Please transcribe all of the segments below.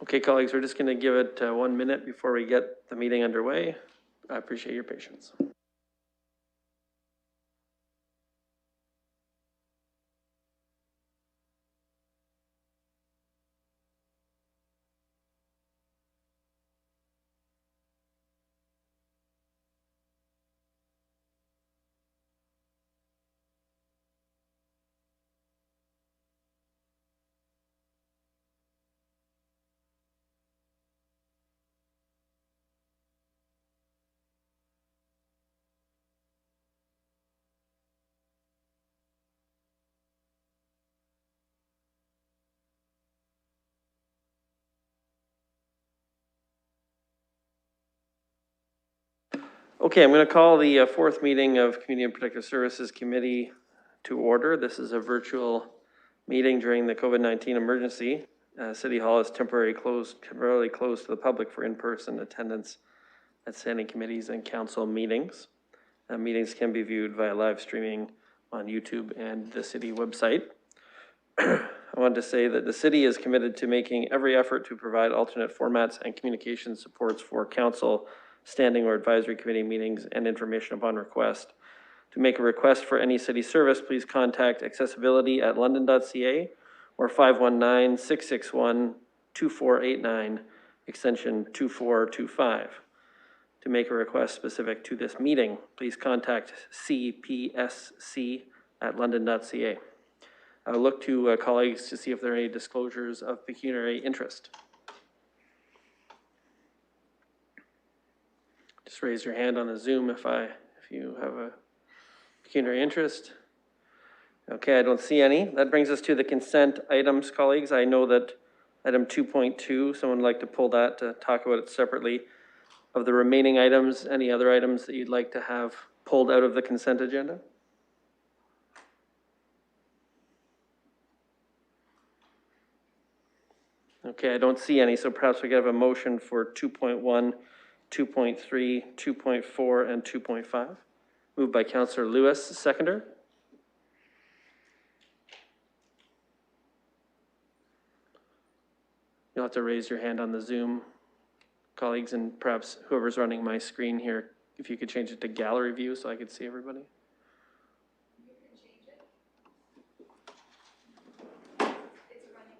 Okay, colleagues, we're just going to give it 1 minute before we get the meeting underway. I appreciate your patience. Okay, I'm going to call the fourth meeting of Community and Protective Services Committee to order. This is a virtual meeting during the COVID-19 emergency. City Hall is temporarily closed to the public for in-person attendance at standing committees and council meetings. Meetings can be viewed via live streaming on YouTube and the city website. I wanted to say that the city is committed to making every effort to provide alternate formats and communication supports for council, standing or advisory committee meetings, and information upon request. To make a request for any city service, please contact accessibility@london.ca or 519-661-2489, extension 2425. To make a request specific to this meeting, please contact cpsc@london.ca. I'll look to colleagues to see if there are any disclosures of pecuniary interest. Just raise your hand on the Zoom if you have a pecuniary interest. Okay, I don't see any. That brings us to the consent items, colleagues. I know that item 2.2, someone would like to pull that to talk about it separately. Of the remaining items, any other items that you'd like to have pulled out of the consent agenda? Okay, I don't see any, so perhaps we could have a motion for 2.1, 2.3, 2.4, and 2.5. Moved by Councillor Lewis, seconder. You'll have to raise your hand on the Zoom, colleagues, and perhaps whoever's running my screen here, if you could change it to gallery view so I could see everybody. You can change it. It's running.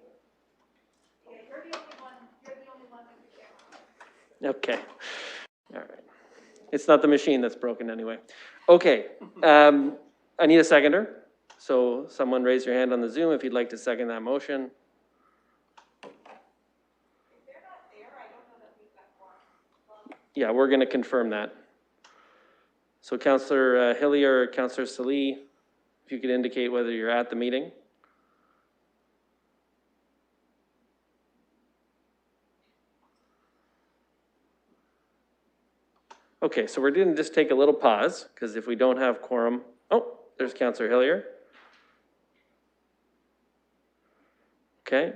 Yeah, you're the only one with the camera. Okay, all right. It's not the machine that's broken anyway. Okay, I need a seconder. So someone raise your hand on the Zoom if you'd like to second that motion. Yeah, we're going to confirm that. So Councillor Hillier or Councillor Salee, if you could indicate whether you're at the meeting. Okay, so we're going to just take a little pause because if we don't have quorum, oh, there's Councillor Hillier. Okay,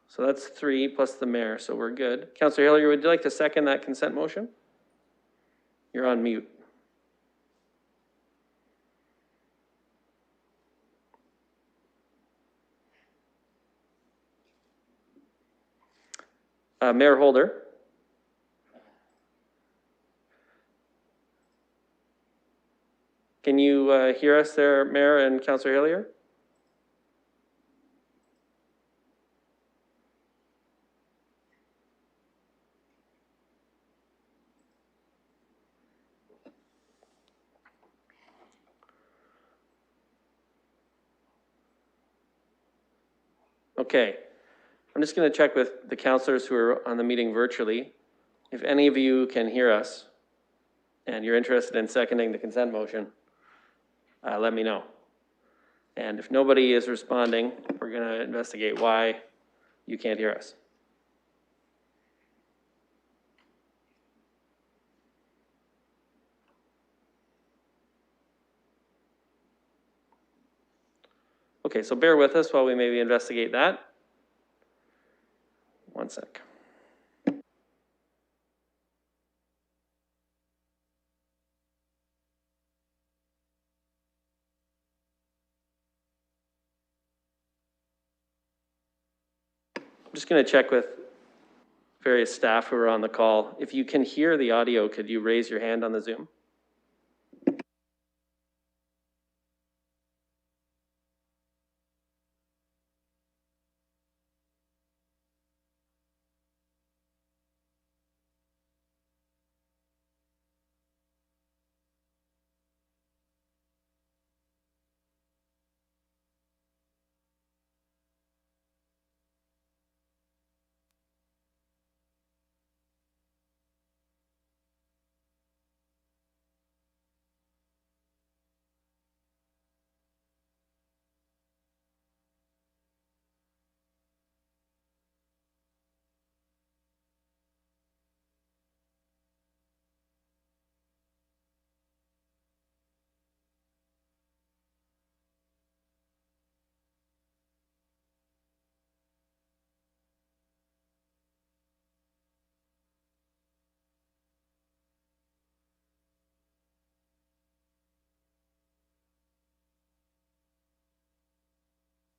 so that's 3 plus the mayor, so we're good. Councillor Hillier, would you like to second that consent motion? You're on mute. Mayor Holder. Can you hear us there, Mayor and Councillor Hillier? Okay, I'm just going to check with the councillors who are on the meeting virtually. If any of you can hear us and you're interested in seconding the consent motion, let me know. And if nobody is responding, we're going to investigate why you can't hear us. Okay, so bear with us while we maybe investigate that. 1 sec. I'm just going to check with various staff who are on the call. If you can hear the audio, could you raise your hand on the Zoom?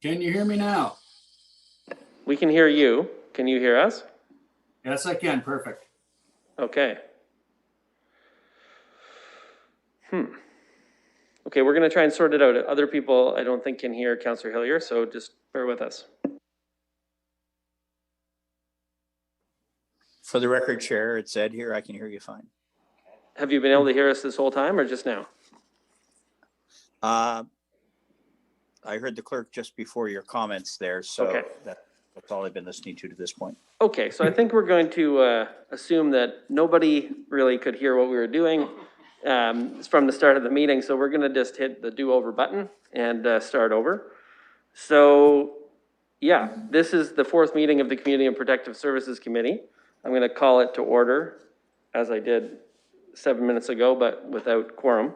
Can you hear me now? We can hear you. Can you hear us? Yes, I can. Perfect. Okay. Okay, we're going to try and sort it out. Other people, I don't think, can hear Councillor Hillier, so just bear with us. For the record, Chair, it's Ed here. I can hear you fine. Have you been able to hear us this whole time or just now? I heard the clerk just before your comments there, so Okay. that's all I've been listening to this point. Okay, so I think we're going to assume that nobody really could hear what we were doing from the start of the meeting, so we're going to just hit the do-over button and start over. So, yeah, this is the fourth meeting of the Community and Protective Services Committee. I'm going to call it to order, as I did 7 minutes ago, but without quorum.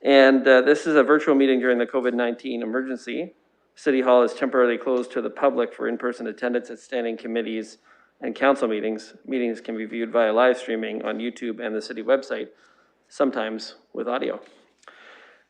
And this is a virtual meeting during the COVID-19 emergency. City Hall is temporarily closed to the public for in-person attendance at standing committees and council meetings. Meetings can be viewed via live streaming on YouTube and the city website, sometimes with audio.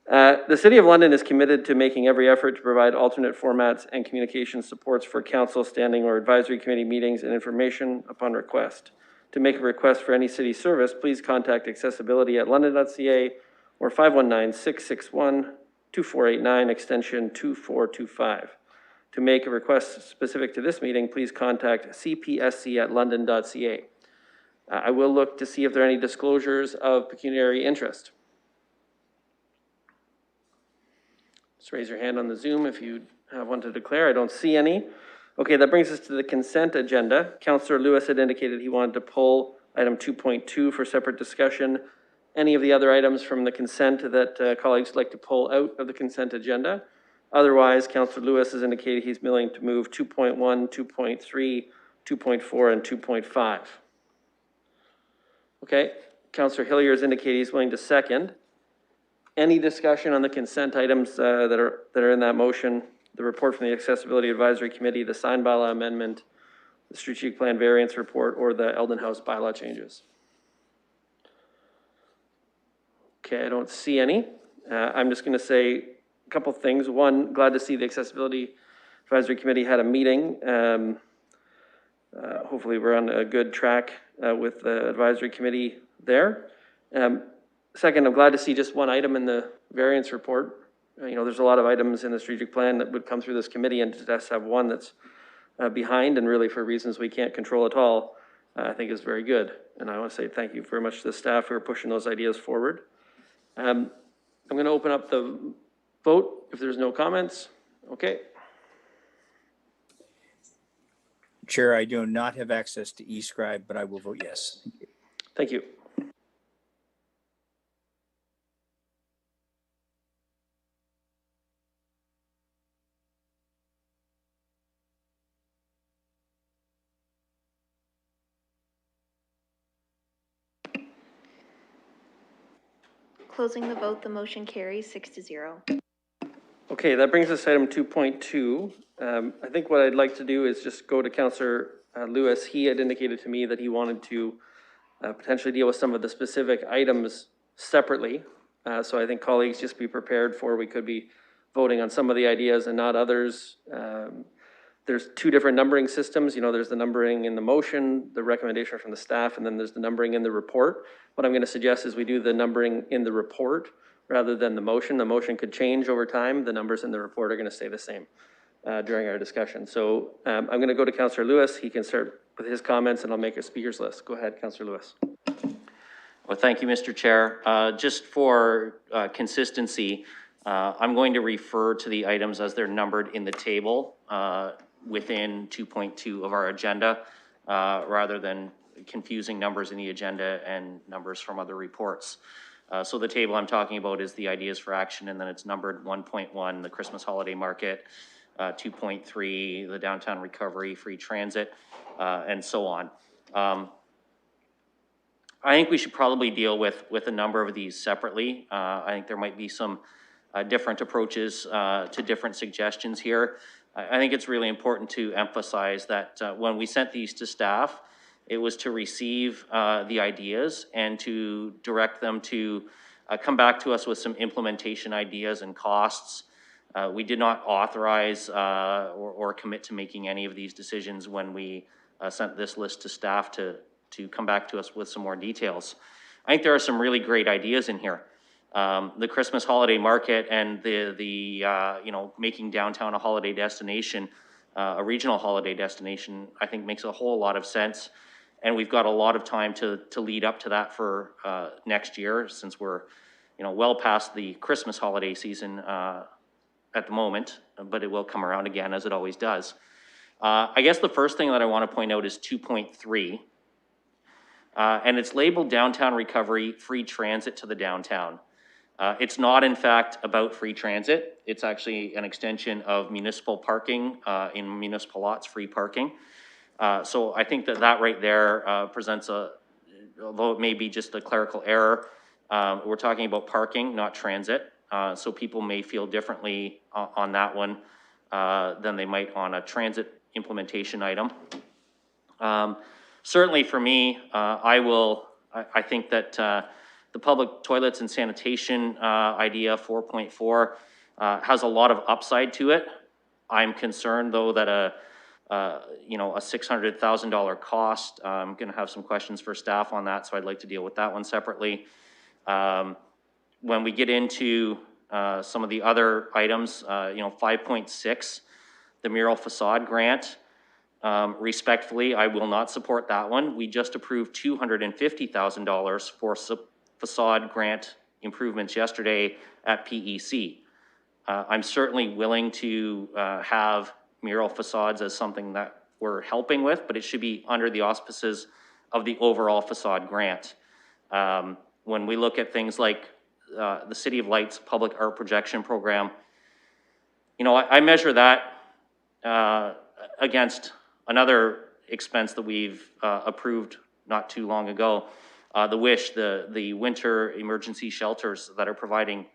The City of London is committed to making every effort to provide alternate formats and communication supports for council, standing or advisory committee meetings and information upon request. To make a request for any city service, please contact accessibility@london.ca or 519-661-2489, extension 2425. To make a request specific to this meeting, please contact cpsc@london.ca. I will look to see if there are any disclosures of pecuniary interest. Just raise your hand on the Zoom if you have one to declare. I don't see any. Okay, that brings us to the consent agenda. Councillor Lewis had indicated he wanted to pull item 2.2 for separate discussion. Any of the other items from the consent that colleagues would like to pull out of the consent agenda? Otherwise, Councillor Lewis has indicated he's willing to move 2.1, 2.3, 2.4, and 2.5. Okay, Councillor Hillier has indicated he's willing to second. Any discussion on the consent items that are in that motion? The report from the Accessibility Advisory Committee, the sign bylaw amendment, the strategic plan variance report, or the Eldon House bylaw changes? Okay, I don't see any. I'm just going to say a couple things. One, glad to see the Accessibility Advisory Committee had a meeting. Hopefully we're on a good track with the advisory committee there. Second, I'm glad to see just one item in the variance report. You know, there's a lot of items in the strategic plan that would come through this committee, and to just have one that's behind and really for reasons we can't control at all, I think is very good. And I want to say thank you very much to the staff who are pushing those ideas forward. I'm going to open up the vote if there's no comments. Okay. Chair, I do not have access to eScribe, but I will vote yes. Thank you. Thank you. Closing the vote, the motion carries 6-0. Okay, that brings us to item 2.2. I think what I'd like to do is just go to Councillor Lewis. He had indicated to me that he wanted to potentially deal with some of the specific items separately. So I think colleagues just be prepared for, we could be voting on some of the ideas and not others. there's two different numbering systems. You know, there's the numbering in the motion, the recommendation from the staff, and then there's the numbering in the report. What I'm going to suggest is we do the numbering in the report rather than the motion. The motion could change over time. The numbers in the report are going to stay the same during our discussion. So I'm going to go to Councillor Lewis. He can start with his comments and I'll make a speakers list. Go ahead, Councillor Lewis. Well, thank you, Mr. Chair. Just for consistency, I'm going to refer to the items as they're numbered in the table within 2.2 of our agenda, rather than confusing numbers in the agenda and numbers from other reports. So the table I'm talking about is the ideas for action, and then it's numbered 1.1, the Christmas holiday market, 2.3, the downtown recovery, free transit, and so on. I think we should probably deal with a number of these separately. I think there might be some different approaches to different suggestions here. I think it's really important to emphasize that when we sent these to staff, it was to receive the ideas and to direct them to come back to us with some implementation ideas and costs. We did not authorize or commit to making any of these decisions when we sent this list to staff to come back to us with some more details. I think there are some really great ideas in here. The Christmas holiday market and the you know, making downtown a holiday destination, a regional holiday destination, I think makes a whole lot of sense. And we've got a lot of time to lead up to that for next year, since we're, you know, well past the Christmas holiday season at the moment, but it will come around again, as it always does. I guess the first thing that I want to point out is 2.3. And it's labeled downtown recovery, free transit to the downtown. It's not, in fact, about free transit. It's actually an extension of municipal parking, in municipal lots, free parking. So I think that right there presents although it may be just a clerical error, we're talking about parking, not transit. So people may feel differently on that one than they might on a transit implementation item. Certainly for me, I think that the public toilets and sanitation idea 4.4 has a lot of upside to it. I'm concerned though that you know, a $600,000 cost. I'm going to have some questions for staff on that, so I'd like to deal with that one separately. When we get into some of the other items, you know, 5.6, the Mural Facade grant. Respectfully, I will not support that one. We just approved $250,000 for facade grant improvements yesterday at PEC. I'm certainly willing to have mural facades as something that we're helping with, but it should be under the auspices of the overall facade grant. When we look at things like the City of Lights public art projection program, you know, I measure that against another expense that we've approved not too long ago, the WISH, the winter emergency shelters that are providing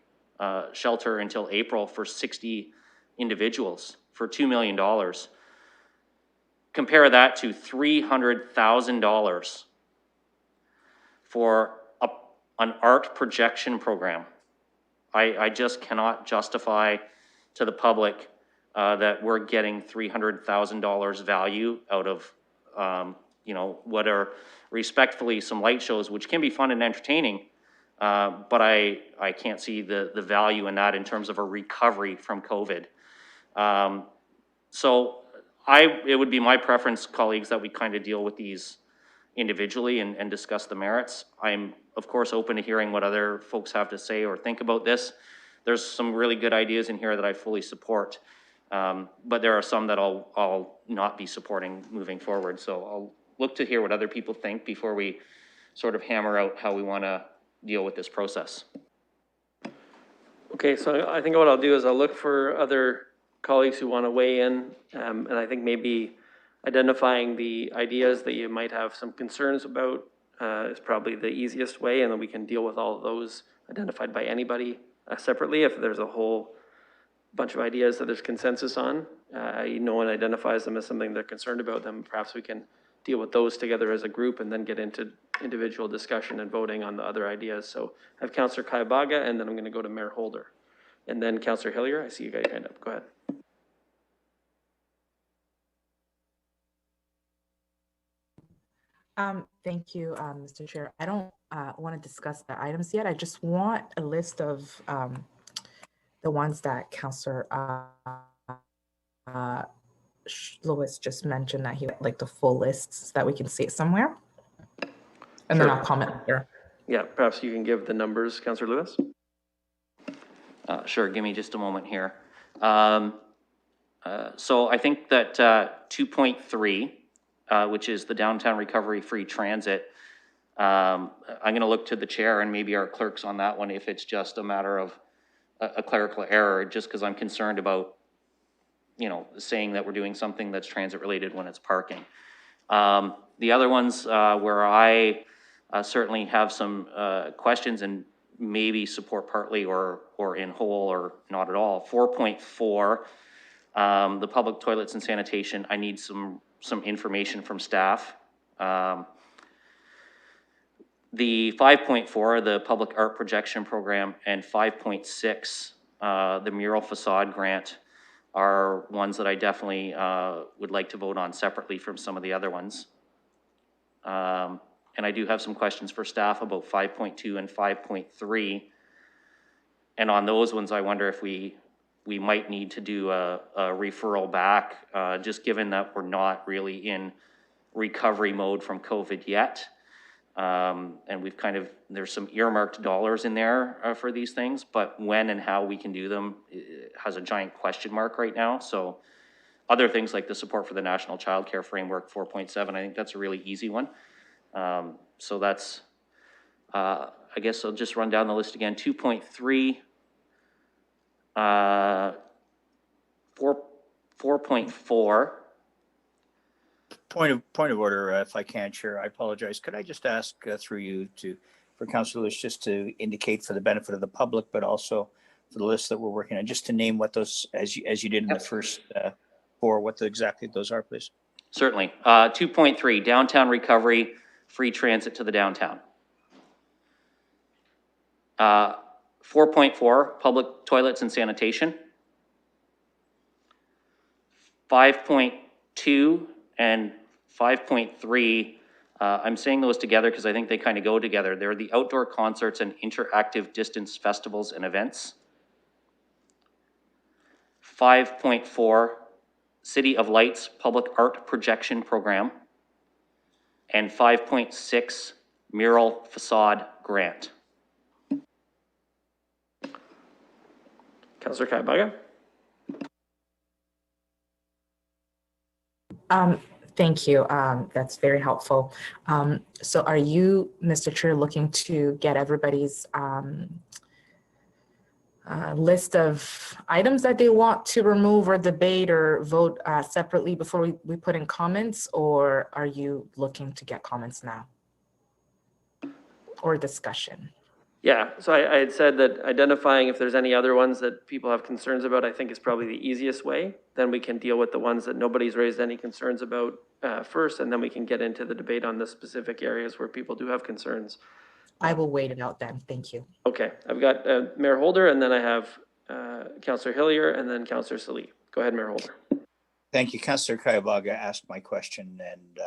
shelter until April for 60 individuals for $2 million. Compare that to $300,000 for an art projection program. I just cannot justify to the public that we're getting $300,000 value out of, you know, what are respectfully some light shows, which can be fun and entertaining, but I can't see the value in that in terms of a recovery from COVID. So it would be my preference, colleagues, that we kind of deal with these individually and discuss the merits. I'm, of course, open to hearing what other folks have to say or think about this. There's some really good ideas in here that I fully support. But there are some that I'll not be supporting moving forward. So I'll look to hear what other people think before we sort of hammer out how we want to deal with this process. Okay, so I think what I'll do is I'll look for other colleagues who want to weigh in. And I think maybe identifying the ideas that you might have some concerns about is probably the easiest way. And then we can deal with all of those identified by anybody separately. If there's a whole bunch of ideas that there's consensus on, no one identifies them as something they're concerned about, then perhaps we can deal with those together as a group and then get into individual discussion and voting on the other ideas. So I have Councillor Kaibaga, and then I'm going to go to Mayor Holder. And then Councillor Hillier, I see you got your hand up. Go ahead. Thank you, Mr. Chair. I don't want to discuss the items yet. I just want a list of the ones that Councillor Lewis just mentioned, that he would like the full lists so that we can see it somewhere. And then Sure. I'll comment later. Yeah, perhaps you can give the numbers, Councillor Lewis? Sure, give me just a moment here. So I think that 2.3, which is the downtown recovery free transit, I'm going to look to the chair and maybe our clerks on that one if it's just a matter of a clerical error, just because I'm concerned about, you know, saying that we're doing something that's transit related when it's parking. The other ones where I certainly have some questions and maybe support partly or in whole or not at all. 4.4, the public toilets and sanitation, I need some information from staff. The 5.4, the public art projection program, and 5.6, the Mural Facade grant, are ones that I definitely would like to vote on separately from some of the other ones. And I do have some questions for staff about 5.2 and 5.3. And on those ones, I wonder if we might need to do a referral back, just given that we're not really in recovery mode from COVID yet. And we've there's some earmarked dollars in there for these things, but when and how we can do them has a giant question mark right now. So other things like the support for the National Child Care Framework 4.7, I think that's a really easy one. So that's, I guess I'll just run down the list again. 2.3, 4.4. Point of order, if I can, Chair. I apologize. Could I just ask through you for Councillor Lewis just to indicate for the benefit of the public, but also for the list that we're working on, just to name what those, as you did in the first four, what exactly those are, please? Certainly. 2.3, downtown recovery, free transit to the downtown. 4.4, public toilets and sanitation. 5.2 and 5.3, I'm saying those together because I think they kind of go together. They're the outdoor concerts and interactive distance festivals and events. 5.4, City of Lights Public Art Projection Program. And 5.6, Mural Facade Grant. Councillor Kaibaga? Thank you. That's very helpful. So are you, Mr. Chair, looking to get everybody's list of items that they want to remove or debate or vote separately before we put in comments, or are you looking to get comments now or discussion? Yeah, so I had said that identifying if there's any other ones that people have concerns about, I think is probably the easiest way. Then we can deal with the ones that nobody's raised any concerns about first, and then we can get into the debate on the specific areas where people do have concerns. I will wait it out then. Thank you. Okay, I've got Mayor Holder, and then I have Councillor Hillier, and then Councillor Salee. Go ahead, Mayor Holder. Thank you. Councillor Kaibaga asked my question, and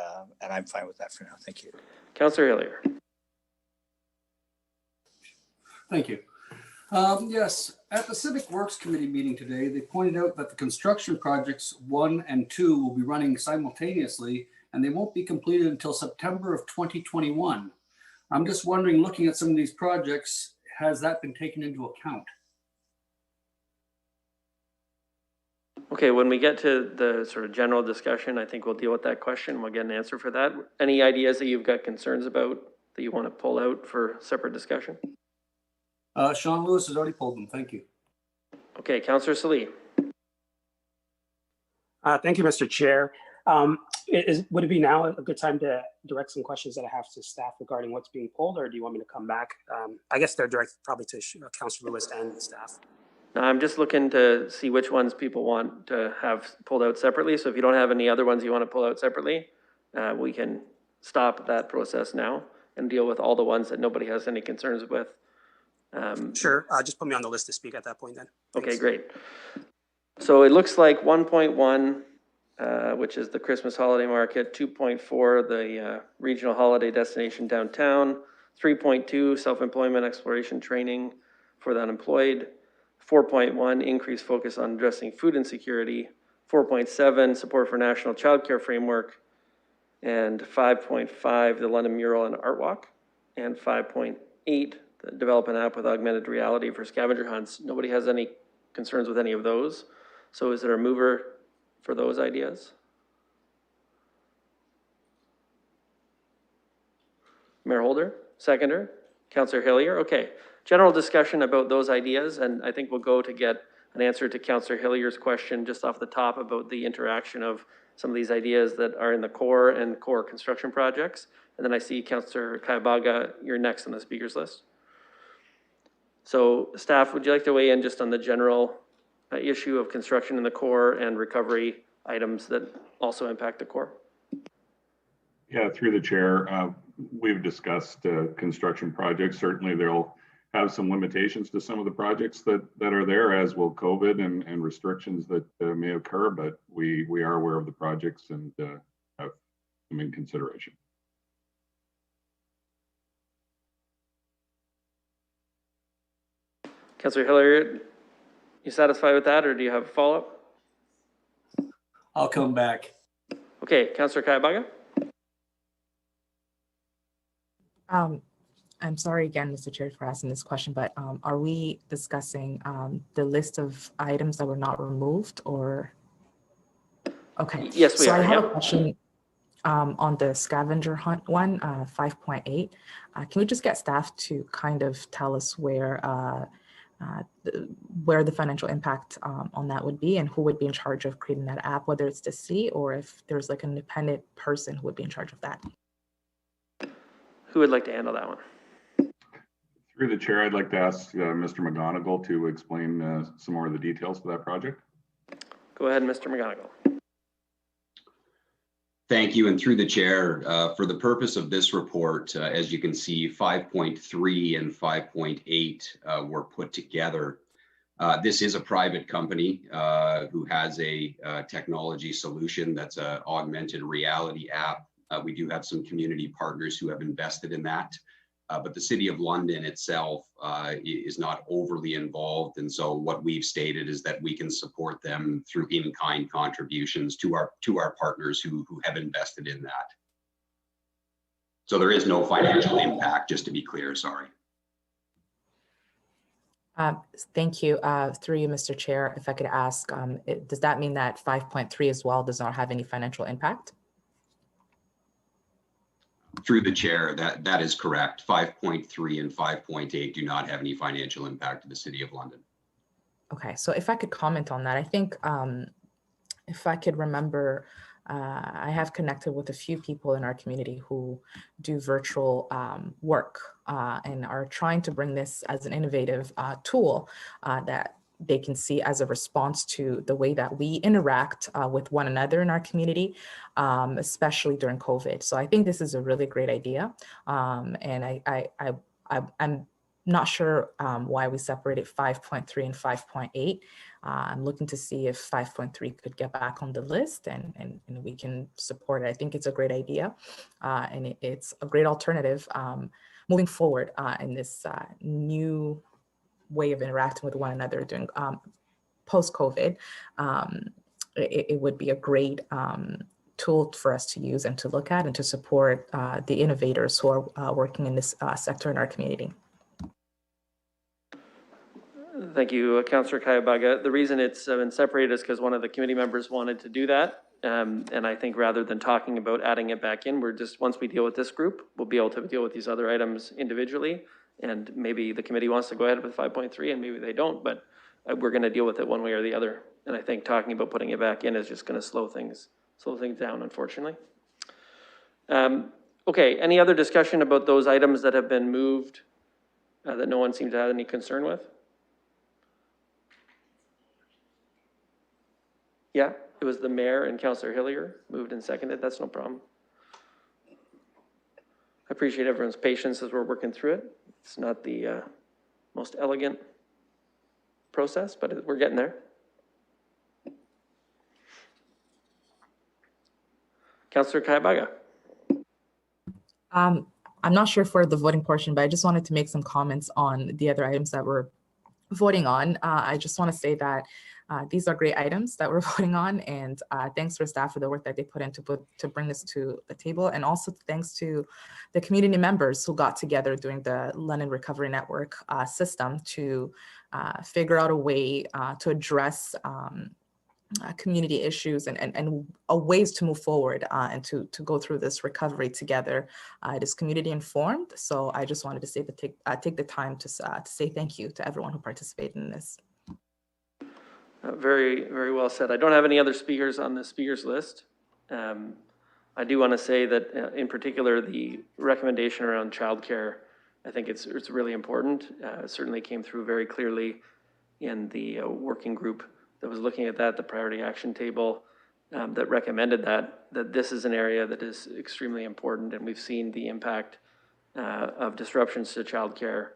I'm fine with that for now. Thank you. Councillor Hillier. Thank you. Yes, at the Civic Works Committee meeting today, they pointed out that the construction projects 1 and 2 will be running simultaneously, and they won't be completed until September of 2021. I'm just wondering, looking at some of these projects, has that been taken into account? Okay, when we get to the sort of general discussion, I think we'll deal with that question. We'll get an answer for that. Any ideas that you've got concerns about that you want to pull out for separate discussion? Sean Lewis has already pulled them. Thank you. Okay, Councillor Salee. Thank you, Mr. Chair. Would it be now a good time to direct some questions that I have to staff regarding what's being pulled, or do you want me to come back? I guess they're directed probably to Councillor Lewis and staff. No, I'm just looking to see which ones people want to have pulled out separately. So if you don't have any other ones you want to pull out separately, we can stop that process now and deal with all the ones that nobody has any concerns with. Sure, just put me on the list to speak at that point then. Thanks. Okay, great. So it looks like 1.1 which is the Christmas holiday market. 2.4, the regional holiday destination downtown. 3.2, self-employment exploration training for the unemployed. 4.1, increased focus on addressing food insecurity. 4.7, support for national childcare framework. And 5.5, the London Mural and Art Walk. And 5.8, the develop an app with augmented reality for scavenger hunts. Nobody has any concerns with any of those. So is there a mover for those ideas? Mayor Holder, seconder, Councillor Hillier. Okay, general discussion about those ideas, and I think we'll go to get an answer to Councillor Hillier's question just off the top about the interaction of some of these ideas that are in the core and core construction projects. And then I see Councillor Kaibaga, you're next on the speakers list. So staff, would you like to weigh in just on the general issue of construction in the core and recovery items that also impact the core? Yeah, through the chair, we've discussed construction projects. Certainly they'll have some limitations to some of the projects that are there, as will COVID and restrictions that may occur, but we are aware of the projects and have them in consideration. Councillor Hillier, you satisfied with that, or do you have a follow-up? I'll come back. Okay, Councillor Kaibaga. I'm sorry again, Mr. Chair, for asking this question, but are we discussing the list of items that were not removed, or? Okay. Yes, we so are. I have Yep. a question on the scavenger hunt one, 5.8. Can we just get staff to kind of tell us where the financial impact on that would be, and who would be in charge of creating that app, whether it's the city or if there's like an independent person who would be in charge of that? Who would like to handle that one? Through the chair, I'd like to ask Mr. McGonigal to explain some more of the details of that project. Go ahead, Mr. McGonigal. Thank you, and through the chair, for the purpose of this report, as you can see, 5.3 and 5.8 were put together. This is a private company who has a technology solution that's an augmented reality app. We do have some community partners who have invested in that, but the City of London itself is not overly involved. And so what we've stated is that we can support them through in-kind contributions to our partners who have invested in that. So there is no financial impact, just to be clear, sorry. Thank you. Through you, Mr. Chair, if I could ask, does that mean that 5.3 as well does not have any financial impact? Through the chair, that is correct. 5.3 and 5.8 do not have any financial impact to the City of London. Okay, so if I could comment on that, I think if I could remember, I have connected with a few people in our community who do virtual work and are trying to bring this as an innovative tool that they can see as a response to the way that we interact with one another in our community, especially during COVID. So I think this is a really great idea. And I'm not sure why we separated 5.3 and 5.8. I'm looking to see if 5.3 could get back on the list and we can support it. I think it's a great idea and it's a great alternative moving forward in this new way of interacting with one another during post-COVID. It would be a great tool for us to use and to look at and to support the innovators who are working in this sector in our community. Thank you, Councillor Kaibaga. The reason it's been separated is because one of the committee members wanted to do that. And I think rather than talking about adding it back in, once we deal with this group, we'll be able to deal with these other items individually. And maybe the committee wants to go ahead with 5.3 and maybe they don't, but we're going to deal with it one way or the other. And I think talking about putting it back in is just going to slow things down, unfortunately. Okay, any other discussion about those items that have been moved that no one seemed to have any concern with? Yeah, it was the mayor and Councillor Hillier moved and seconded. That's no problem. I appreciate everyone's patience as we're working through it. It's not the most elegant process, but we're getting there. Councillor Kaibaga. I'm not sure for the voting portion, but I just wanted to make some comments on the other items that we're voting on. I just want to say that these are great items that we're voting on, and thanks for staff for the work that they put in to bring this to the table, and also thanks to the community members who got together during the London Recovery Network system to figure out a way to address community issues and ways to move forward and to go through this recovery together. It is community informed, so I just wanted to say take the time to say thank you to everyone who participated in this. Very, very well said. I don't have any other speakers on the speakers list. I do want to say that in particular, the recommendation around childcare, I think it's really important. It certainly came through very clearly in the working group that was looking at that, the priority action table that recommended that this is an area that is extremely important, and we've seen the impact of disruptions to childcare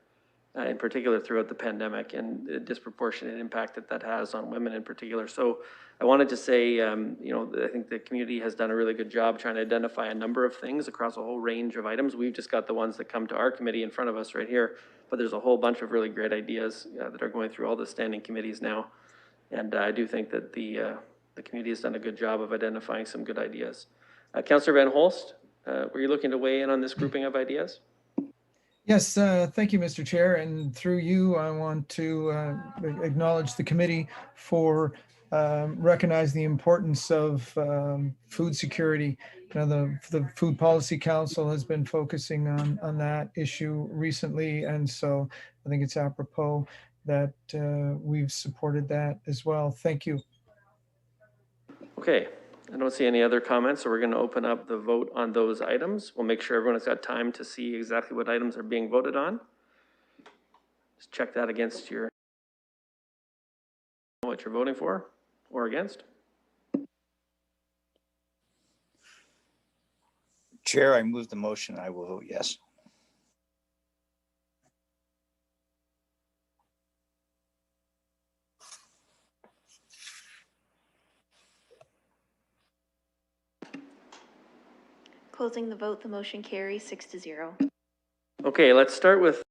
in particular throughout the pandemic, and the disproportionate impact that has on women in particular. So I wanted to say, you know, I think the community has done a really good job trying to identify a number of things across a whole range of items. We've just got the ones that come to our committee in front of us right here, but there's a whole bunch of really great ideas that are going through all the standing committees now. And I do think that the community has done a good job of identifying some good ideas. Councillor Van Holst, were you looking to weigh in on this grouping of ideas? Yes, thank you, Mr. Chair. And through you, I want to acknowledge the committee for recognizing the importance of food security. You know, the Food Policy Council has been focusing on that issue recently, and so I think it's apropos that we've supported that as well. Thank you. Okay, I don't see any other comments, so we're going to open up the vote on those items. We'll make sure everyone has got time to see exactly what items are being voted on. Just check that against what you're voting for or against. Chair, I move the motion. I will vote yes. Closing the vote, the motion carries 6-0. Okay, let's start with,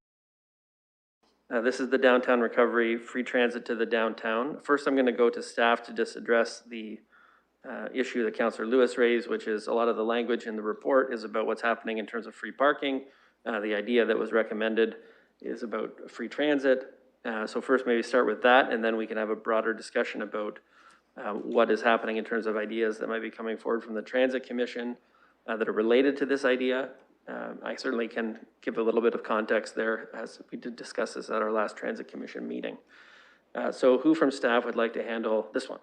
this is the downtown recovery, free transit to the downtown. First, I'm going to go to staff to just address the issue that Councillor Lewis raised, which is a lot of the language in the report is about what's happening in terms of free parking. The idea that was recommended is about free transit. So first, maybe start with that, and then we can have a broader discussion about what is happening in terms of ideas that might be coming forward from the Transit Commission that are related to this idea. I certainly can give a little bit of context there, as we did discuss this at our last Transit Commission meeting. So who from staff would like to handle this one?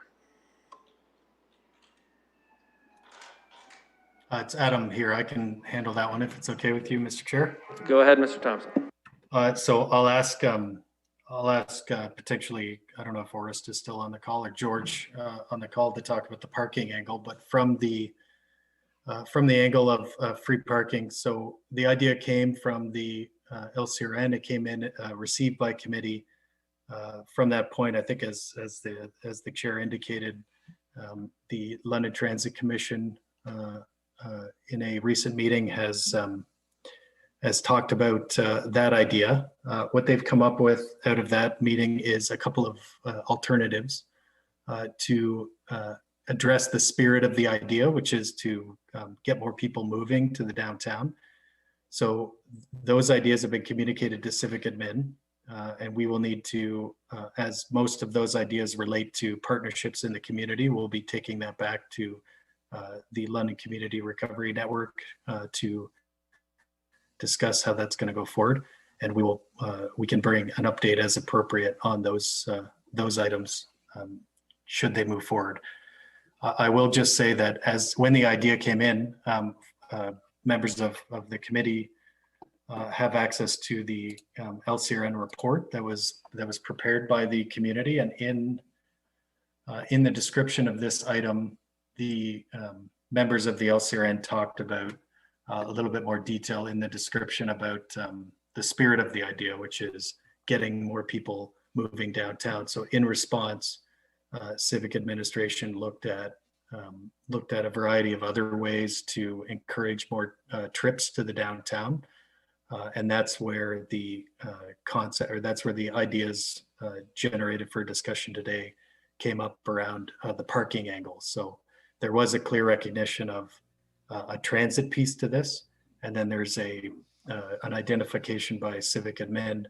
It's Adam here. I can handle that one if it's okay with you, Mr. Chair. Go ahead, Mr. Thompson. So I'll ask potentially, I don't know if Orest is still on the call or George on the call to talk about the parking angle, but from the angle of free parking. So the idea came from the LCRN. It came in received by committee. From that point, I think as the chair indicated, the London Transit Commission in a recent meeting has talked about that idea. What they've come up with out of that meeting is a couple of alternatives to address the spirit of the idea, which is to get more people moving to the downtown. So those ideas have been communicated to Civic Admin, and we will need to, as most of those ideas relate to partnerships in the community, we'll be taking that back to the London Community Recovery Network to discuss how that's going to go forward. And we can bring an update as appropriate on those items should they move forward. I will just say that when the idea came in, members of the committee have access to the LCRN report that was prepared by the community, and in the description of this item, the members of the LCRN talked about a little bit more detail in the description about the spirit of the idea, which is getting more people moving downtown. So in response, Civic Administration looked at looked at a variety of other ways to encourage more trips to the downtown. And that's where the concept, or that's where the ideas generated for discussion today came up around the parking angle. So there was a clear recognition of a transit piece to this. And then there's an identification by civic admin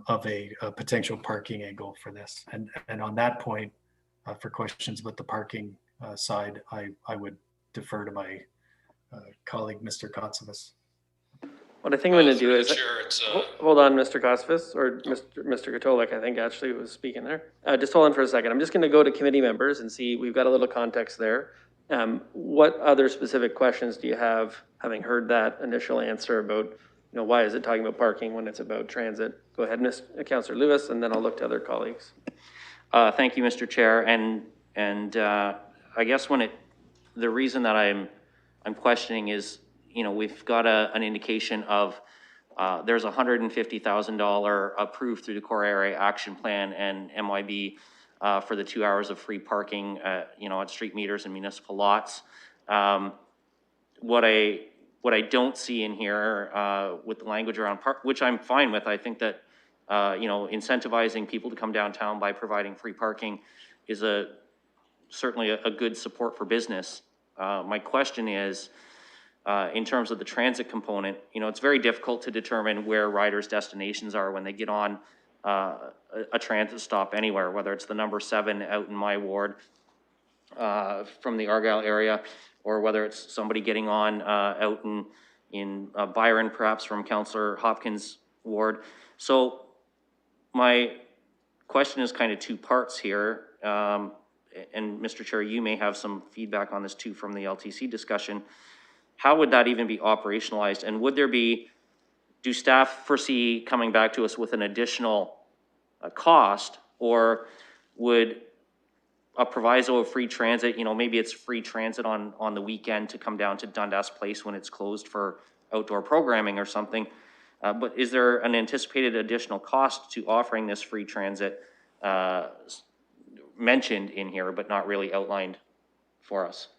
of a potential parking angle for this. And on that point, for questions about the parking side, I would defer to my colleague, Mr. Kotsovas. What I think I'm going to do is, hold on, Mr. Kotsovas, or Mr. Katolik, I think actually was speaking there. Just hold on for a second. I'm just going to go to committee members and see, we've got a little context there. What other specific questions do you have, having heard that initial answer about, why is it talking about parking when it's about transit? Go ahead, Councillor Lewis, and then I'll look to other colleagues. Thank you, Mr. Chair. And I guess the reason that I'm questioning is, we've got an indication of there's $150,000 approved through the Core Area Action Plan and MYB for the 2 hours of free parking, at street meters and municipal lots. What I don't see in here with the language around which I'm fine with, I think that incentivizing people to come downtown by providing free parking is certainly a good support for business. My question is, in terms of the transit component, it's very difficult to determine where riders' destinations are when they get on a transit stop anywhere, whether it's the number 7 out in my ward from the Argyle area, or whether it's somebody getting on out in Byron, perhaps from Councillor Hopkins' ward. So my question is kind of two parts here. And Mr. Chair, you may have some feedback on this too from the LTC discussion. How would that even be operationalized? And would there be, do staff foresee coming back to us with an additional cost, or would a proviso of free transit, maybe it's free transit on the weekend to come down to Dundas Place when it's closed for outdoor programming or something. But is there an anticipated additional cost to offering this free transit mentioned in here, but not really outlined for us?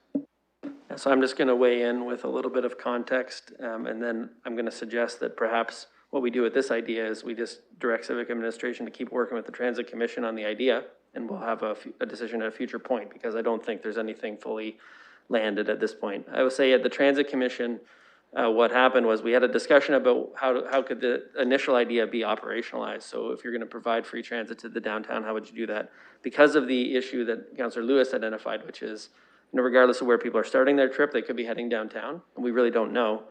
So I'm just going to weigh in with a little bit of context, and then I'm going to suggest that perhaps what we do with this idea is we just direct Civic Administration to keep working with the Transit Commission on the idea, and we'll have a decision at a future point, because I don't think there's anything fully landed at this point. I would say at the Transit Commission, what happened was we had a discussion about how could the initial idea be operationalized. So if you're going to provide free transit to the downtown, how would you do that? Because of the issue that Councillor Lewis identified, which is, regardless of where people are starting their trip, they could be heading downtown, and we really don't know.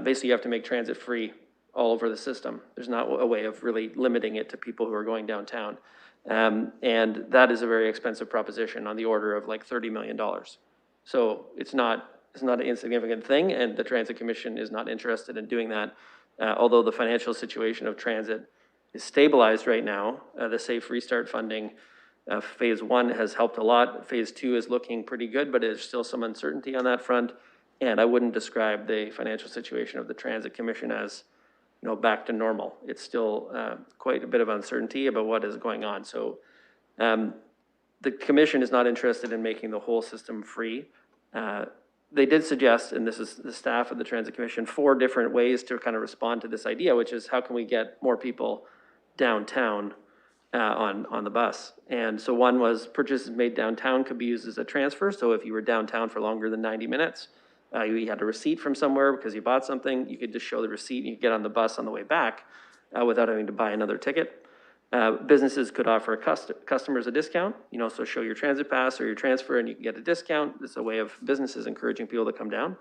Basically, you have to make transit free all over the system. There's not a way of really limiting it to people who are going downtown. And that is a very expensive proposition, on the order of like $30 million. So it's not an insignificant thing, and the Transit Commission is not interested in doing that. Although the financial situation of transit is stabilized right now, the Safe Restart funding, phase 1 has helped a lot. Phase 2 is looking pretty good, but there's still some uncertainty on that front. And I wouldn't describe the financial situation of the Transit Commission as, back to normal. It's still quite a bit of uncertainty about what is going on. So the commission is not interested in making the whole system free. They did suggest, and this is the staff of the Transit Commission, 4 different ways to kind of respond to this idea, which is how can we get more people downtown on the bus. And so one was purchases made downtown could be used as a transfer. So if you were downtown for longer than 90 minutes, you had a receipt from somewhere because you bought something, you could just show the receipt and you could get on the bus on the way back without having to buy another ticket. Businesses could offer customers a discount, so show your transit pass or your transfer and you can get a discount. It's a way of businesses encouraging people to come down.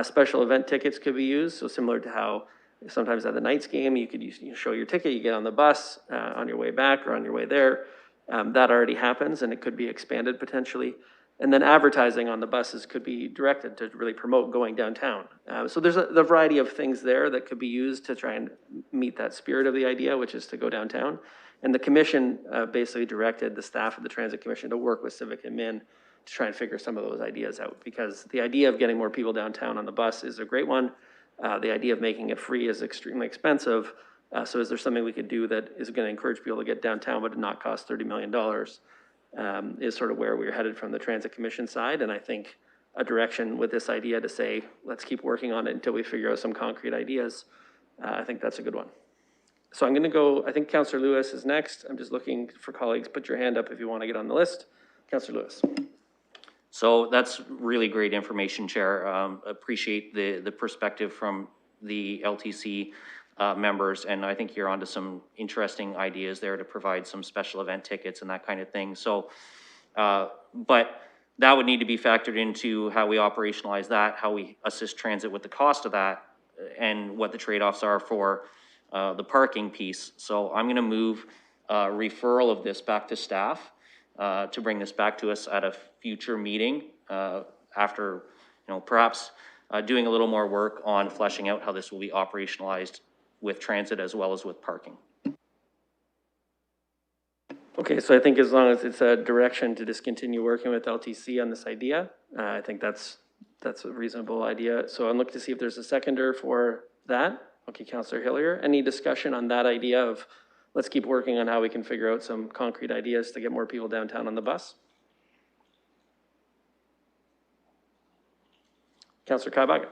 Special event tickets could be used. So similar to how sometimes at the Knights game, you could show your ticket, you get on the bus on your way back or on your way there. That already happens, and it could be expanded potentially. And then advertising on the buses could be directed to really promote going downtown. So there's the variety of things there that could be used to try and meet that spirit of the idea, which is to go downtown. And the commission basically directed the staff of the Transit Commission to work with Civic Admin to try and figure some of those ideas out, because the idea of getting more people downtown on the bus is a great one. The idea of making it free is extremely expensive. So is there something we could do that is going to encourage people to get downtown but not cost $30 million? is sort of where we're headed from the Transit Commission side. And I think a direction with this idea to say, let's keep working on it until we figure out some concrete ideas. I think that's a good one. So I'm going to go, I think Councillor Lewis is next. I'm just looking for colleagues. Put your hand up if you want to get on the list. Councillor Lewis. So that's really great information, Chair. Appreciate the perspective from the LTC members, and I think you're onto some interesting ideas there to provide some special event tickets and that kind of thing. So, but that would need to be factored into how we operationalize that, how we assist transit with the cost of that, and what the trade-offs are for the parking piece. So I'm going to move referral of this back to staff to bring this back to us at a future meeting after, perhaps doing a little more work on fleshing out how this will be operationalized with transit as well as with parking. Okay, so I think as long as it's a direction to just continue working with LTC on this idea, I think that's a reasonable idea. So I'm looking to see if there's a seconder for that. Okay, Councillor Hillier, any discussion on that idea of let's keep working on how we can figure out some concrete ideas to get more people downtown on the bus? Councillor Kaibaga.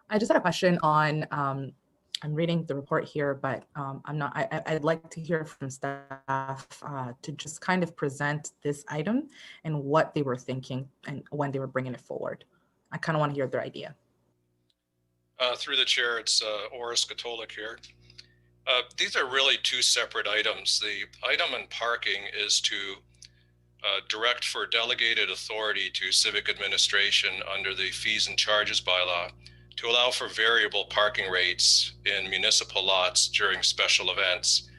I just had a question on, I'm reading the report here, but I'd like to hear from staff to just kind of present this item and what they were thinking and when they were bringing it forward. I kind of want to hear their idea. Through the chair, it's Oris Katolik here. These are really two separate items. The item on parking is to direct for delegated authority to civic administration under the fees and charges bylaw to allow for variable parking rates in municipal lots during special events.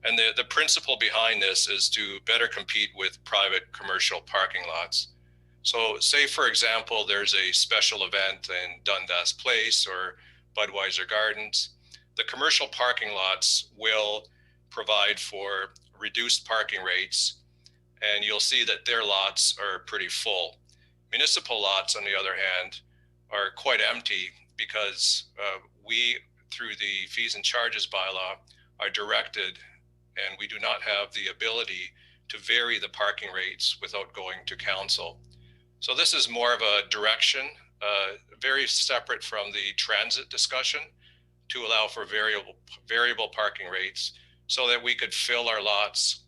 And the principle behind this is to better compete with private commercial parking lots. So say, for example, there's a special event in Dundas Place or Budweiser Gardens. The commercial parking lots will provide for reduced parking rates, and you'll see that their lots are pretty full. Municipal lots, on the other hand, are quite empty because we, through the fees and charges bylaw, are directed, and we do not have the ability to vary the parking rates without going to council. So this is more of a direction, very separate from the transit discussion, to allow for variable parking rates so that we could fill our lots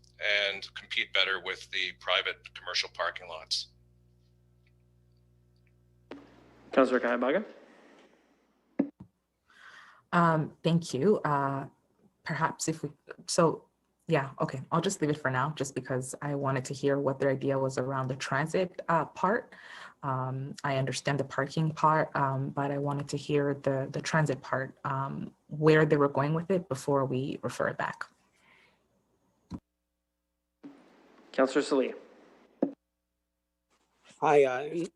and compete better with the private commercial parking lots. Councillor Kaibaga. Thank you. Perhaps if we, so yeah, okay, I'll just leave it for now, just because I wanted to hear what their idea was around the transit part. I understand the parking part, but I wanted to hear the transit part, where they were going with it before we refer it back. Councillor Salee. Hi,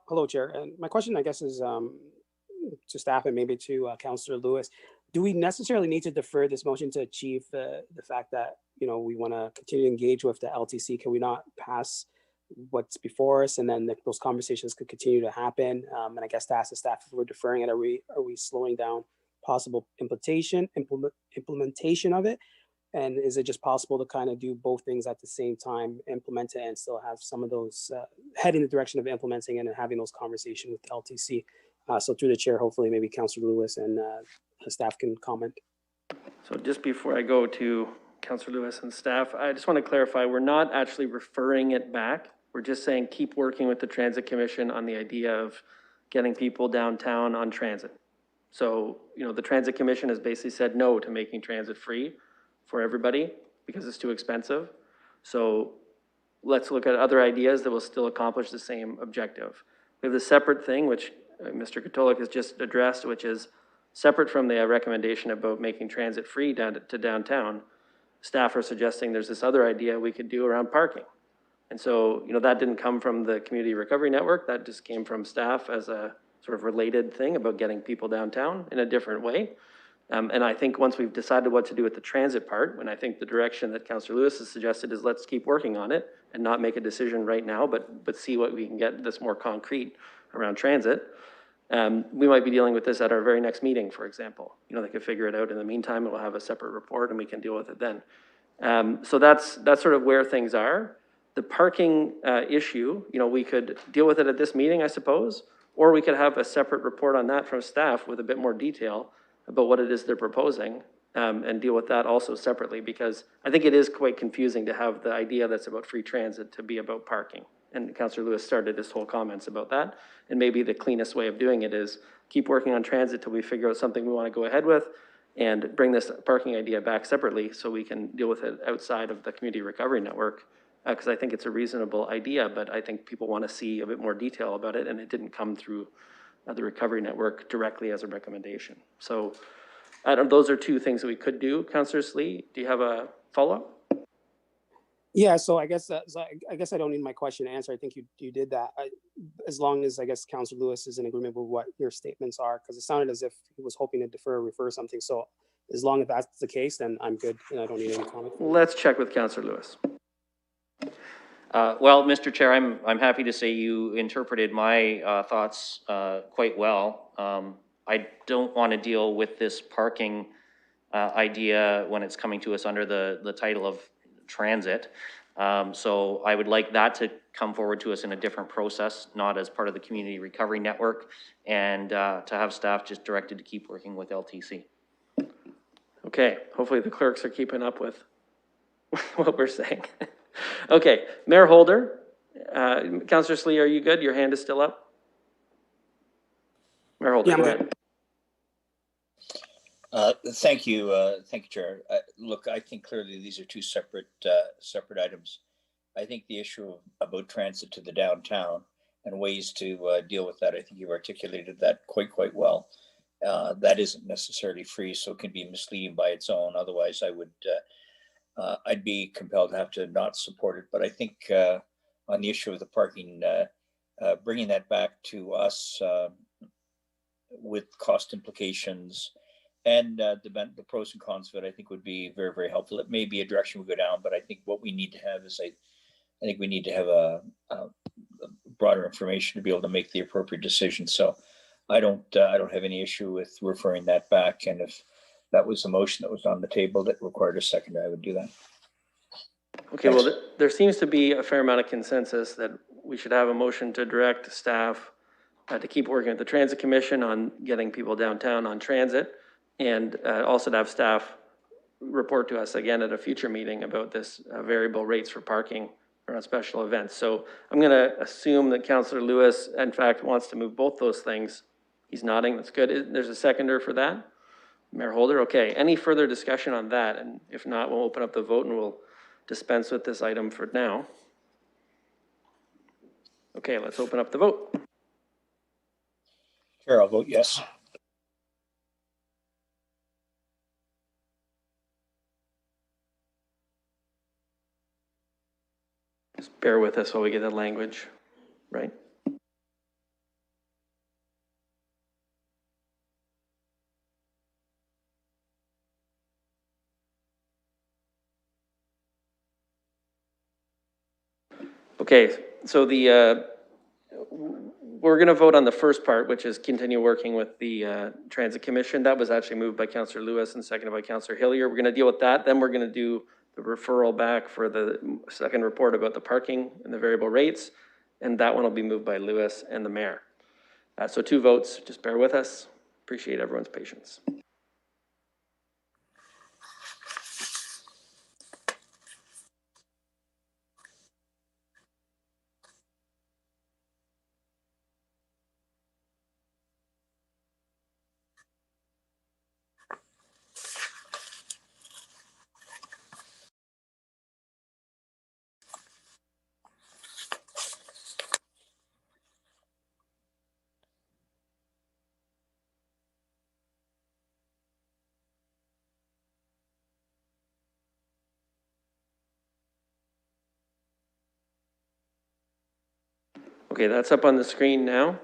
hello, Chair. And my question, I guess, is to staff and maybe to Councillor Lewis. Do we necessarily need to defer this motion to achieve the fact that, we want to continue to engage with the LTC? Can we not pass what's before us, and then those conversations could continue to happen? And I guess to ask the staff, if we're deferring it, are we slowing down possible implementation of it? And is it just possible to kind of do both things at the same time, implement it and still have some of those head in the direction of implementing it and having those conversations with LTC? So through the chair, hopefully maybe Councillor Lewis and the staff can comment. So just before I go to Councillor Lewis and staff, I just want to clarify, we're not actually referring it back. We're just saying keep working with the Transit Commission on the idea of getting people downtown on transit. So, the Transit Commission has basically said no to making transit free for everybody because it's too expensive. So let's look at other ideas that will still accomplish the same objective. We have the separate thing, which Mr. Katolik has just addressed, which is separate from the recommendation about making transit free down to downtown. Staff are suggesting there's this other idea we could do around parking. And so, that didn't come from the Community Recovery Network. That just came from staff as a sort of related thing about getting people downtown in a different way. And I think once we've decided what to do with the transit part, and I think the direction that Councillor Lewis has suggested is let's keep working on it and not make a decision right now, but see what we can get that's more concrete around transit. We might be dealing with this at our very next meeting, for example. You know, they could figure it out in the meantime, and we'll have a separate report and we can deal with it then. So that's sort of where things are. The parking issue, you know, we could deal with it at this meeting, I suppose, or we could have a separate report on that from staff with a bit more detail about what it is they're proposing, and deal with that also separately, because I think it is quite confusing to have the idea that's about free transit to be about parking. And Councillor Lewis started his whole comments about that. And maybe the cleanest way of doing it is keep working on transit till we figure out something we want to go ahead with, and bring this parking idea back separately so we can deal with it outside of the community recovery network. Because I think it's a reasonable idea, but I think people want to see a bit more detail about it, and it didn't come through the recovery network directly as a recommendation. So those are two things that we could do. Councillor Slee, do you have a follow-up? Yeah, so I guess I guess I don't need my question answered. I think you did that. As long as I guess Councillor Lewis is in agreement with what your statements are, because it sounded as if he was hoping to defer or refer something. So as long as that's the case, then I'm good and I don't need any comment. Let's check with Councillor Lewis. Well, Mr. Chair, I'm happy to say you interpreted my thoughts quite well. I don't want to deal with this parking idea when it's coming to us under the title of transit. So I would like that to come forward to us in a different process, not as part of the community recovery network, and to have staff just directed to keep working with LTC. Okay, hopefully the clerks are keeping up with what we're saying. Okay, Mayor Holder, Councillor Slee, are you good? Your hand is still up? Mayor Holder, Yeah, go ahead. Thank you, Chair. Look, I think clearly these are two separate items. I think the issue about transit to the downtown and ways to deal with that, I think you've articulated that quite well. That isn't necessarily free, so it can be misleading by its own. Otherwise, I'd be compelled to have to not support it. But I think on the issue of the parking, bringing that back to us with cost implications and the pros and cons of it, I think would be very helpful. It may be a direction we go down, but I think what we need to have is I think we need to have a broader information to be able to make the appropriate decision. So I don't have any issue with referring that back. And if that was a motion that was on the table that required a second, I would do that. Okay, well, there seems to be a fair amount of consensus that we should have a motion to direct staff to keep working with the Transit Commission on getting people downtown on transit, and also to have staff report to us again at a future meeting about this variable rates for parking around special events. So I'm going to assume that Councillor Lewis, in fact, wants to move both those things. He's nodding. That's good. There's a seconder for that. Mayor Holder. Okay. Any further discussion on that? And if not, we'll open up the vote and we'll dispense with this item for now. Okay, let's open up the vote. Chair, I'll vote yes. Just bear with us while we get the language right. Okay, so we're going to vote on the first part, which is continue working with the Transit Commission. That was actually moved by Councillor Lewis and seconded by Councillor Hillier. We're going to deal with that. Then we're going to do the referral back for the second report about the parking and the variable rates. And that one will be moved by Lewis and the mayor. So 2 votes, just bear with us. Appreciate everyone's patience. Okay, that's up on the screen now.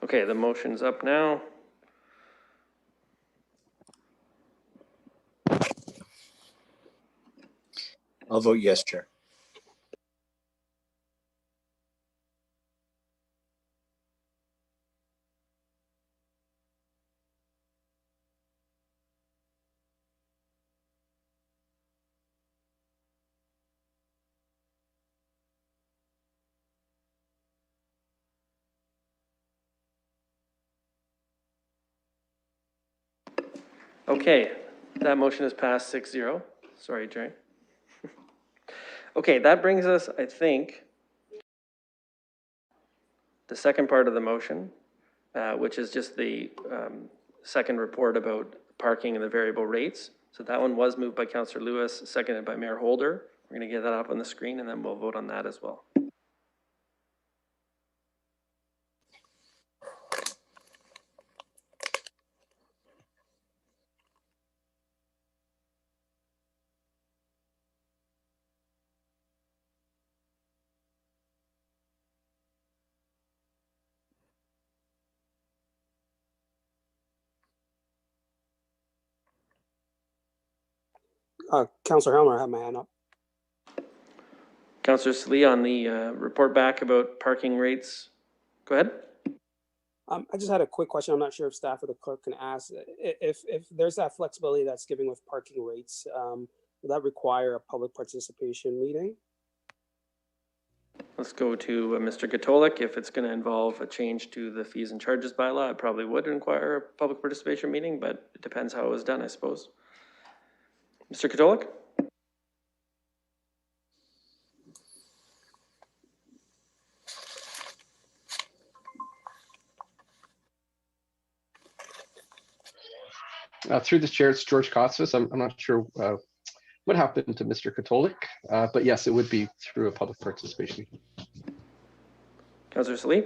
Okay, the motion's up now. I'll vote yes, Chair. Okay, that motion is passed 6-0. Sorry, Jerry. Okay, that brings us, I think, the second part of the motion, which is just the second report about parking and the variable rates. So that one was moved by Councillor Lewis, seconded by Mayor Holder. We're going to get that up on the screen and then we'll vote on that as well. Councillor Helmer, I have my hand up. Councillor Slee on the report back about parking rates. Go ahead. I just had a quick question. I'm not sure if staff or the clerk can ask. If there's that flexibility that's given with parking rates, will that require a public participation meeting? Let's go to Mr. Katolik. If it's going to involve a change to the fees and charges bylaw, it probably would require a public participation meeting, but it depends how it was done, I suppose. Mr. Katolik? Through the chair, it's George Kostas. I'm not sure what happened to Mr. Katolik, but yes, it would be through a public participation. Councillor Slee?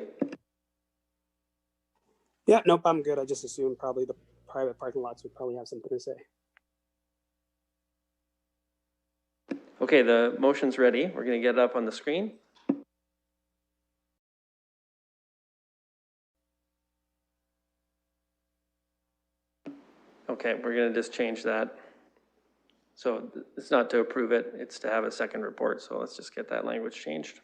Yeah, nope, I'm good. I just assumed probably the private parking lots would probably have something to say. Okay, the motion's ready. We're going to get it up on the screen. Okay, we're going to just change that. So it's not to approve it, it's to have a second report. So let's just get that language changed.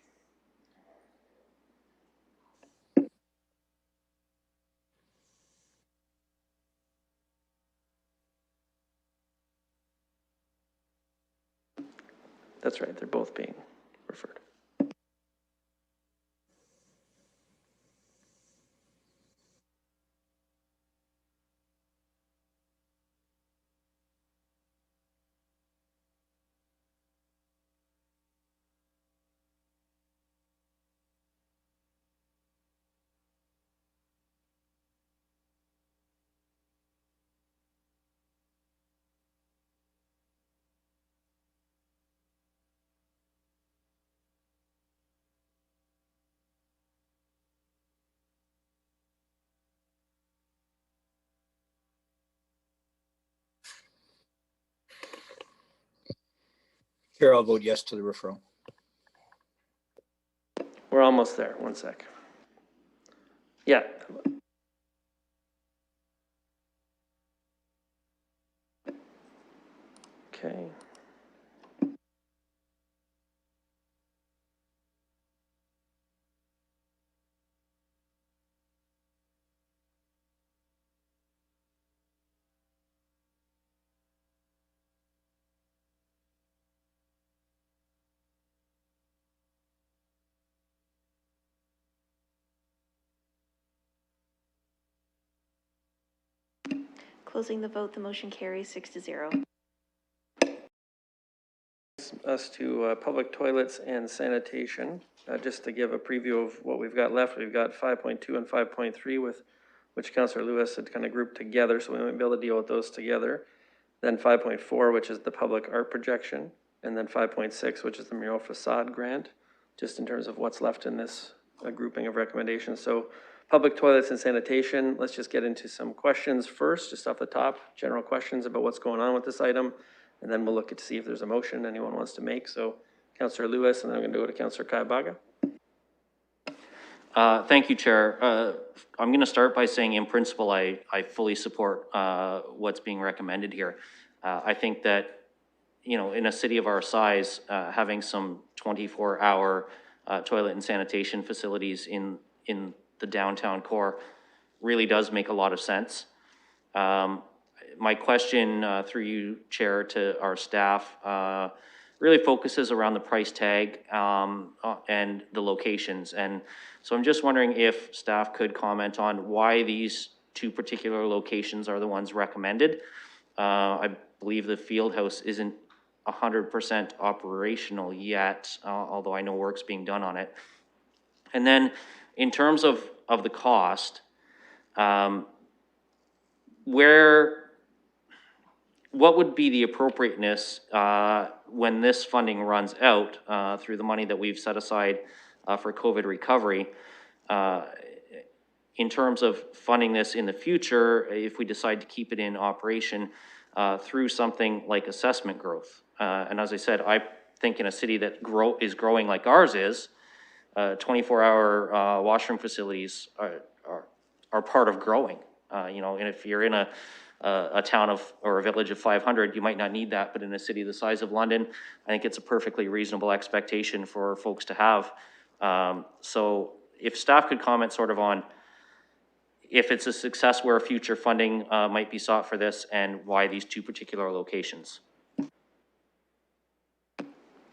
That's right, they're both being referred. Chair, I'll vote yes to the referral. We're almost there, 1 sec. Yeah. Okay. Closing the vote, the motion carries 6-0. Us to public toilets and sanitation. Just to give a preview of what we've got left, we've got 5.2 and 5.3 with which Councillor Lewis had kind of grouped together, so we might be able to deal with those together. Then 5.4, which is the public art projection, and then 5.6, which is the Mural Facade grant, just in terms of what's left in this grouping of recommendations. So public toilets and sanitation, let's just get into some questions first, just off the top, general questions about what's going on with this item, and then we'll look to see if there's a motion anyone wants to make. So Councillor Lewis, and then I'm going to go to Councillor Kaibaga. Thank you, Chair. I'm going to start by saying in principle, I fully support what's being recommended here. I think that, you know, in a city of our size, having some 24-hour toilet and sanitation facilities in the downtown core really does make a lot of sense. My question through you, Chair, to our staff really focuses around the price tag and the locations. And so I'm just wondering if staff could comment on why these two particular locations are the ones recommended. I believe the field house isn't 100% operational yet, although I know work's being done on it. And then in terms of the cost, what would be the appropriateness when this funding runs out through the money that we've set aside for COVID recovery, in terms of funding this in the future, if we decide to keep it in operation through something like assessment growth? And as I said, I think in a city that is growing like ours is, 24-hour washroom facilities are part of growing. You know, and if you're in a town of, or a village of 500, you might not need that, but in a city the size of London, I think it's a perfectly reasonable expectation for folks to have. So if staff could comment sort of on if it's a success, where future funding might be sought for this, and why these two particular locations.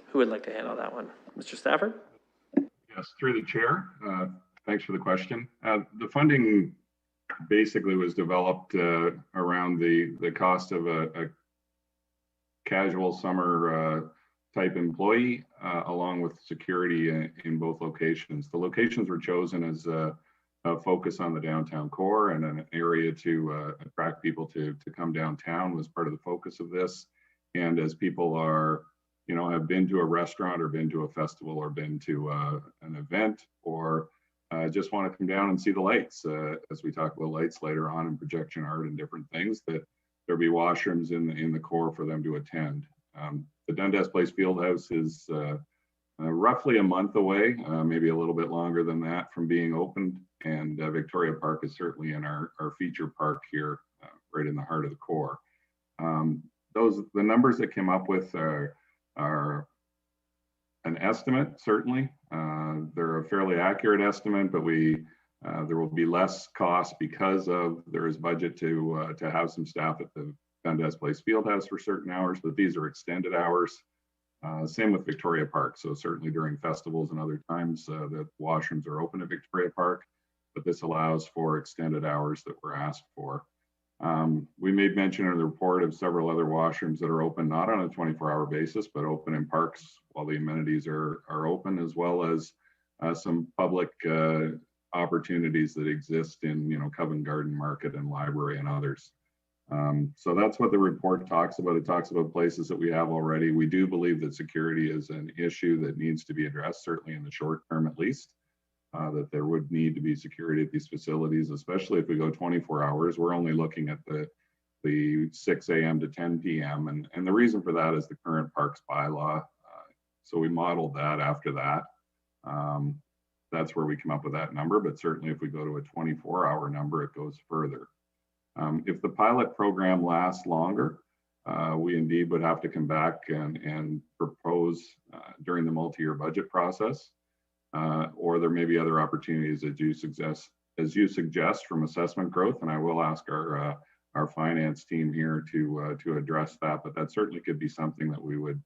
Who would like to handle that one? Mr. Stafford? Yes, through the chair. Thanks for the question. The funding basically was developed around the cost of a casual summer type employee, along with security in both locations. The locations were chosen as a focus on the downtown core, and an area to attract people to come downtown was part of the focus of this. And as people are, you know, have been to a restaurant or been to a festival or been to an event, or just want to come down and see the lights, as we talk about lights later on and projection art and different things, that there'll be washrooms in the core for them to attend. The Dundas Place Fieldhouse is roughly a month away, maybe a little bit longer than that from being opened. And Victoria Park is certainly in our feature park here, right in the heart of the core. The numbers that came up with are an estimate, certainly. They're a fairly accurate estimate, but there will be less cost because there is budget to have some staff at the Dundas Place Fieldhouse for certain hours, but these are extended hours. Same with Victoria Park. So certainly during festivals and other times, the washrooms are open at Victoria Park, but this allows for extended hours that were asked for. We made mention in the report of several other washrooms that are open, not on a 24-hour basis, but open in parks while the amenities are open, as well as some public opportunities that exist in, you know, Covent Garden Market and Library and others. So that's what the report talks about. It talks about places that we have already. We do believe that security is an issue that needs to be addressed, certainly in the short term at least, that there would need to be security at these facilities, especially if we go 24 hours. We're only looking at the 6 a.m. to 10 p.m. And the reason for that is the current parks bylaw. So we modeled that after that. That's where we come up with that number, but certainly if we go to a 24-hour number, it goes further. If the pilot program lasts longer, we indeed would have to come back and propose during the multi-year budget process, or there may be other opportunities as you suggest from assessment growth. And I will ask our finance team here to address that, but that certainly could be something that we would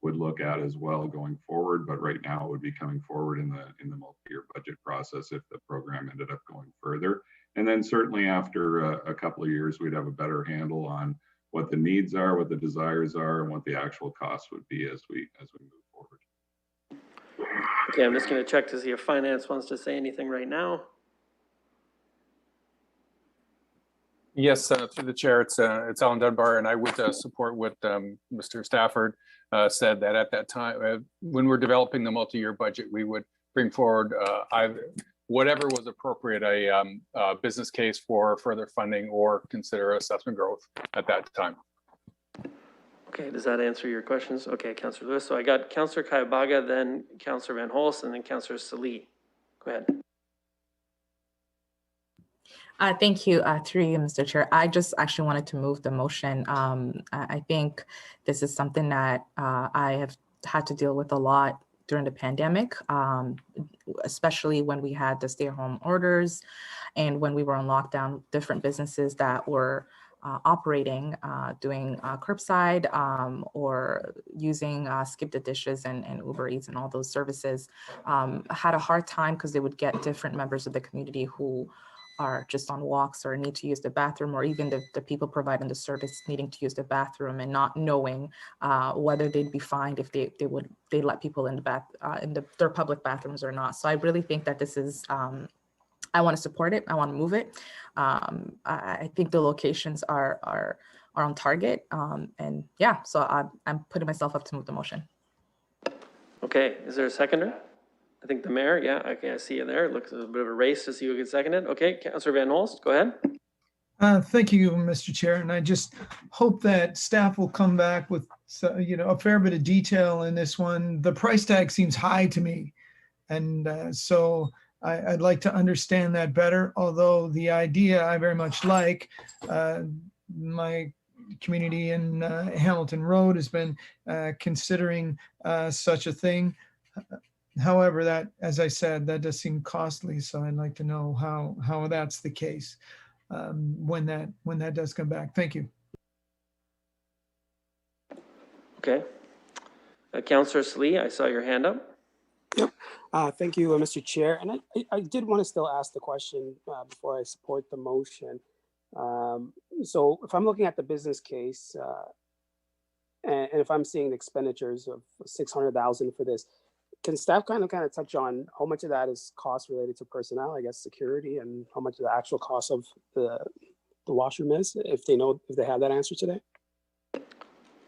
look at as well going forward. But right now it would be coming forward in the multi-year budget process if the program ended up going further. And then certainly after a couple of years, we'd have a better handle on what the needs are, what the desires are, and what the actual costs would be as we move forward. Okay, I'm just going to check to see if finance wants to say anything right now. Yes, through the chair, it's Alan Dunbar, and I would support what Mr. Stafford said, that at that time, when we're developing the multi-year budget, we would bring forward whatever was appropriate, a business case for further funding or consider assessment growth at that time. Okay, does that answer your questions? Okay, Councillor Lewis. So I got Councillor Kaibaga, then Councillor Van Holst, and then Councillor Salee. Go ahead. Thank you, through you, Mr. Chair. I just actually wanted to move the motion. I think this is something that I have had to deal with a lot during the pandemic, especially when we had the stay-at-home orders and when we were on lockdown, different businesses that were operating, doing curbside or using Skip the Dishes and Uber Eats and all those services, had a hard time because they would get different members of the community who are just on walks or need to use the bathroom, or even the people providing the service needing to use the bathroom and not knowing whether they'd be fined if they let people in their public bathrooms or not. So I really think that this is, I want to support it. I want to move it. I think the locations are on target. And yeah, so I'm putting myself up to move the motion. Okay, is there a seconder? I think the mayor, yeah, okay, I see you there. It looks a bit of a race to see who gets seconded. Okay, Councillor Van Holst, go ahead. Thank you, Mr. Chair. And I just hope that staff will come back with, a fair bit of detail in this one. The price tag seems high to me. And so I'd like to understand that better, although the idea I very much like. My community in Hamilton Road has been considering such a thing. However, that, as I said, that does seem costly. So I'd like to know how that's the case when that does come back. Thank you. Okay. Councillor Slee, I saw your hand up. Yep. Thank you, Mr. Chair. And I did want to still ask the question before I support the motion. So if I'm looking at the business case and if I'm seeing the expenditures of $600,000 for this, can staff kind of touch on how much of that is cost related to personnel, I guess security, and how much of the actual cost of the washroom is, if they have that answer today?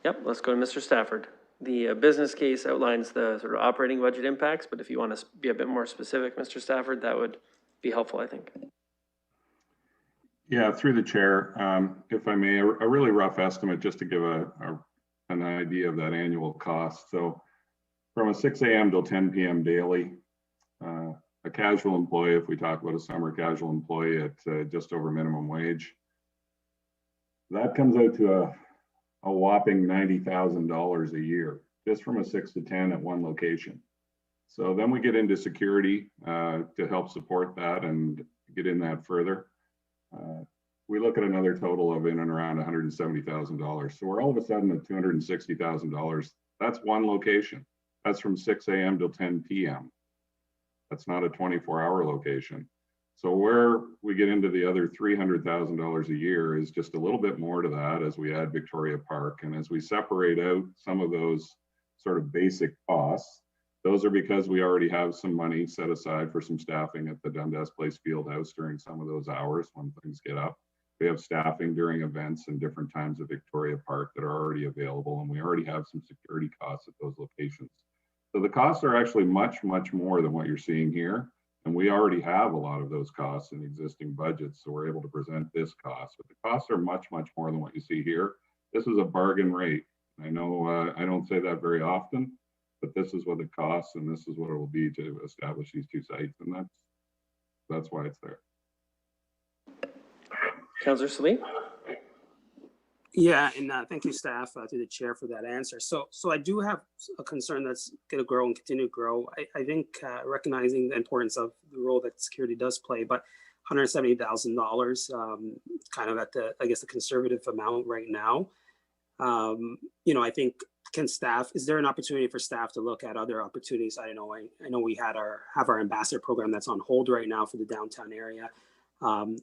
Yep, let's go to Mr. Stafford. The business case outlines the sort of operating budget impacts, but if you want to be a bit more specific, Mr. Stafford, that would be helpful, I think. Yeah, through the chair, if I may, a really rough estimate just to give an idea of that annual cost. So from a 6 a.m. till 10 p.m. daily, a casual employee, if we talk about a summer casual employee at just over minimum wage, that comes out to a whopping $90,000 a year, just from a 6 to 10 at one location. So then we get into security to help support that and get in that further. We look at another total of in and around $170,000. So we're all of a sudden at $260,000. That's one location. That's from 6 a.m. till 10 p.m. That's not a 24-hour location. So where we get into the other $300,000 a year is just a little bit more to that as we add Victoria Park. And as we separate out some of those sort of basic costs, those are because we already have some money set aside for some staffing at the Dundas Place Fieldhouse during some of those hours when things get up. We have staffing during events and different times of Victoria Park that are already available, and we already have some security costs at those locations. So the costs are actually much, much more than what you're seeing here. And we already have a lot of those costs in existing budgets, so we're able to present this cost. But the costs are much, much more than what you see here. This is a bargain rate. I know I don't say that very often, but this is what it costs, and this is what it will be to establish these two sites, and that's why it's there. Councillor Slee? Yeah, and thank you, staff, to the chair for that answer. So I do have a concern that's going to grow and continue to grow. I think recognizing the importance of the role that security does play, but $170,000, kind of at the, I guess, the conservative amount right now. I think is there an opportunity for staff to look at other opportunities? I don't know. I know we have our ambassador program that's on hold right now for the downtown area.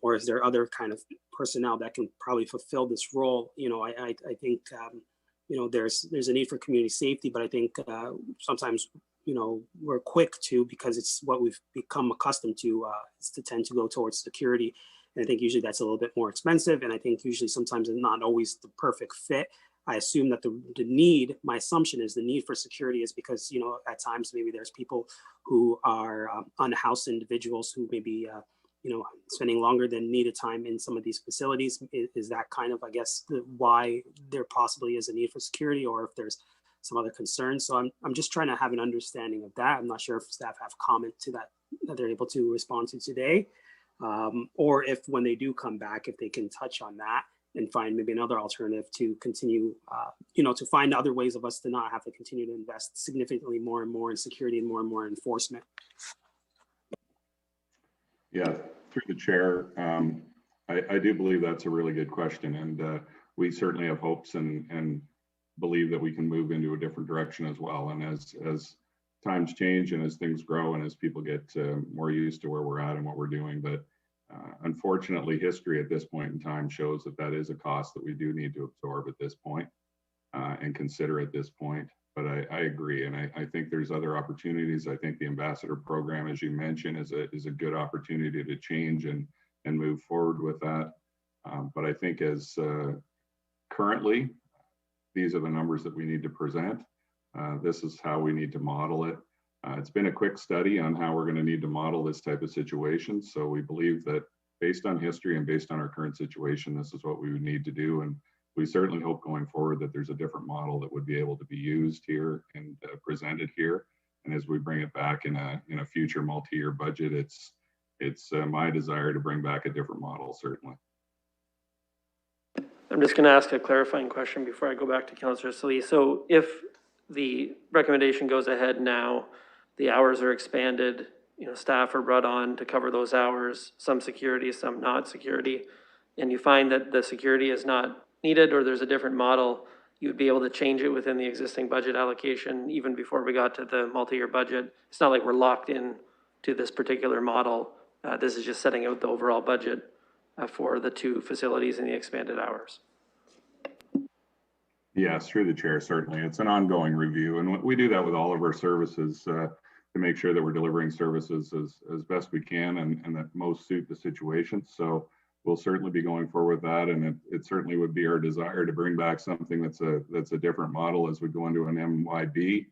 Or is there other kind of personnel that can probably fulfill this role? I think, there's a need for community safety, but I think sometimes, we're quick to, because it's what we've become accustomed to, is to tend to go towards security. And I think usually that's a little bit more expensive. And I think usually sometimes it's not always the perfect fit. I assume that my assumption is the need for security is because, at times maybe there's people who are unhoused individuals who maybe, spending longer than needed time in some of these facilities. Is that kind of, I guess, why there possibly is a need for security, or if there's some other concerns? So I'm just trying to have an understanding of that. I'm not sure if staff have comment to that they're able to respond to today. or if when they do come back, if they can touch on that and find maybe another alternative to continue, to find other ways of us to not have to continue to invest significantly more and more in security and more enforcement. Yeah, through the chair, I do believe that's a really good question, and we certainly have hopes and believe that we can move into a different direction as well. And as times change and as things grow and as people get more used to where we're at and what we're doing, but unfortunately, history at this point in time shows that that is a cost that we do need to absorb at this point and consider at this point. But I agree, and I think there's other opportunities. I think the ambassador program, as you mentioned, is a good opportunity to change and move forward with that. But I think as currently, these are the numbers that we need to present. This is how we need to model it. It's been a quick study on how we're going to need to model this type of situation. So we believe that based on history and based on our current situation, this is what we would need to do. And we certainly hope going forward that there's a different model that would be able to be used here and presented here. And as we bring it back in a future multi-year budget, it's my desire to bring back a different model, certainly. I'm just going to ask a clarifying question before I go back to Councillor Salee. So if the recommendation goes ahead now, the hours are expanded, staff are brought on to cover those hours, some security, some not security, and you find that the security is not needed or there's a different model, you would be able to change it within the existing budget allocation even before we got to the multi-year budget. It's not like we're locked in to this particular model. This is just setting out the overall budget for the two facilities and the expanded hours. Yes, through the chair, certainly. It's an ongoing review, and we do that with all of our services to make sure that we're delivering services as best we can and that most suit the situation. So we'll certainly be going forward with that, and it certainly would be our desire to bring back something that's a different model as we go into an MYB.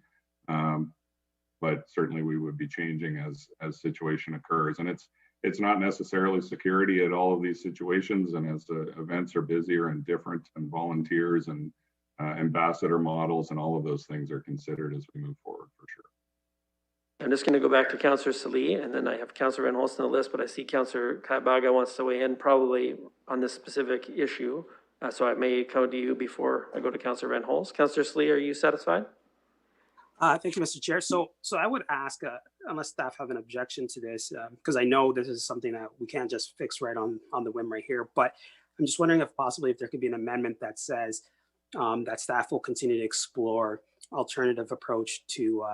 But certainly we would be changing as situation occurs, and it's not necessarily security at all of these situations. And as the events are busier and different, and volunteers and ambassador models and all of those things are considered as we move forward, for sure. I'm just going to go back to Councillor Salee, and then I have Councillor Van Holst on the list, but I see Councillor Kaibaga wants to weigh in probably on this specific issue. So I may come to you before I go to Councillor Van Holst. Councillor Salee, are you satisfied? Thank you, Mr. Chair. So I would ask, unless staff have an objection to this, because I know this is something that we can't just fix right on the whim right here, but I'm just wondering if possibly if there could be an amendment that says that staff will continue to explore alternative approach to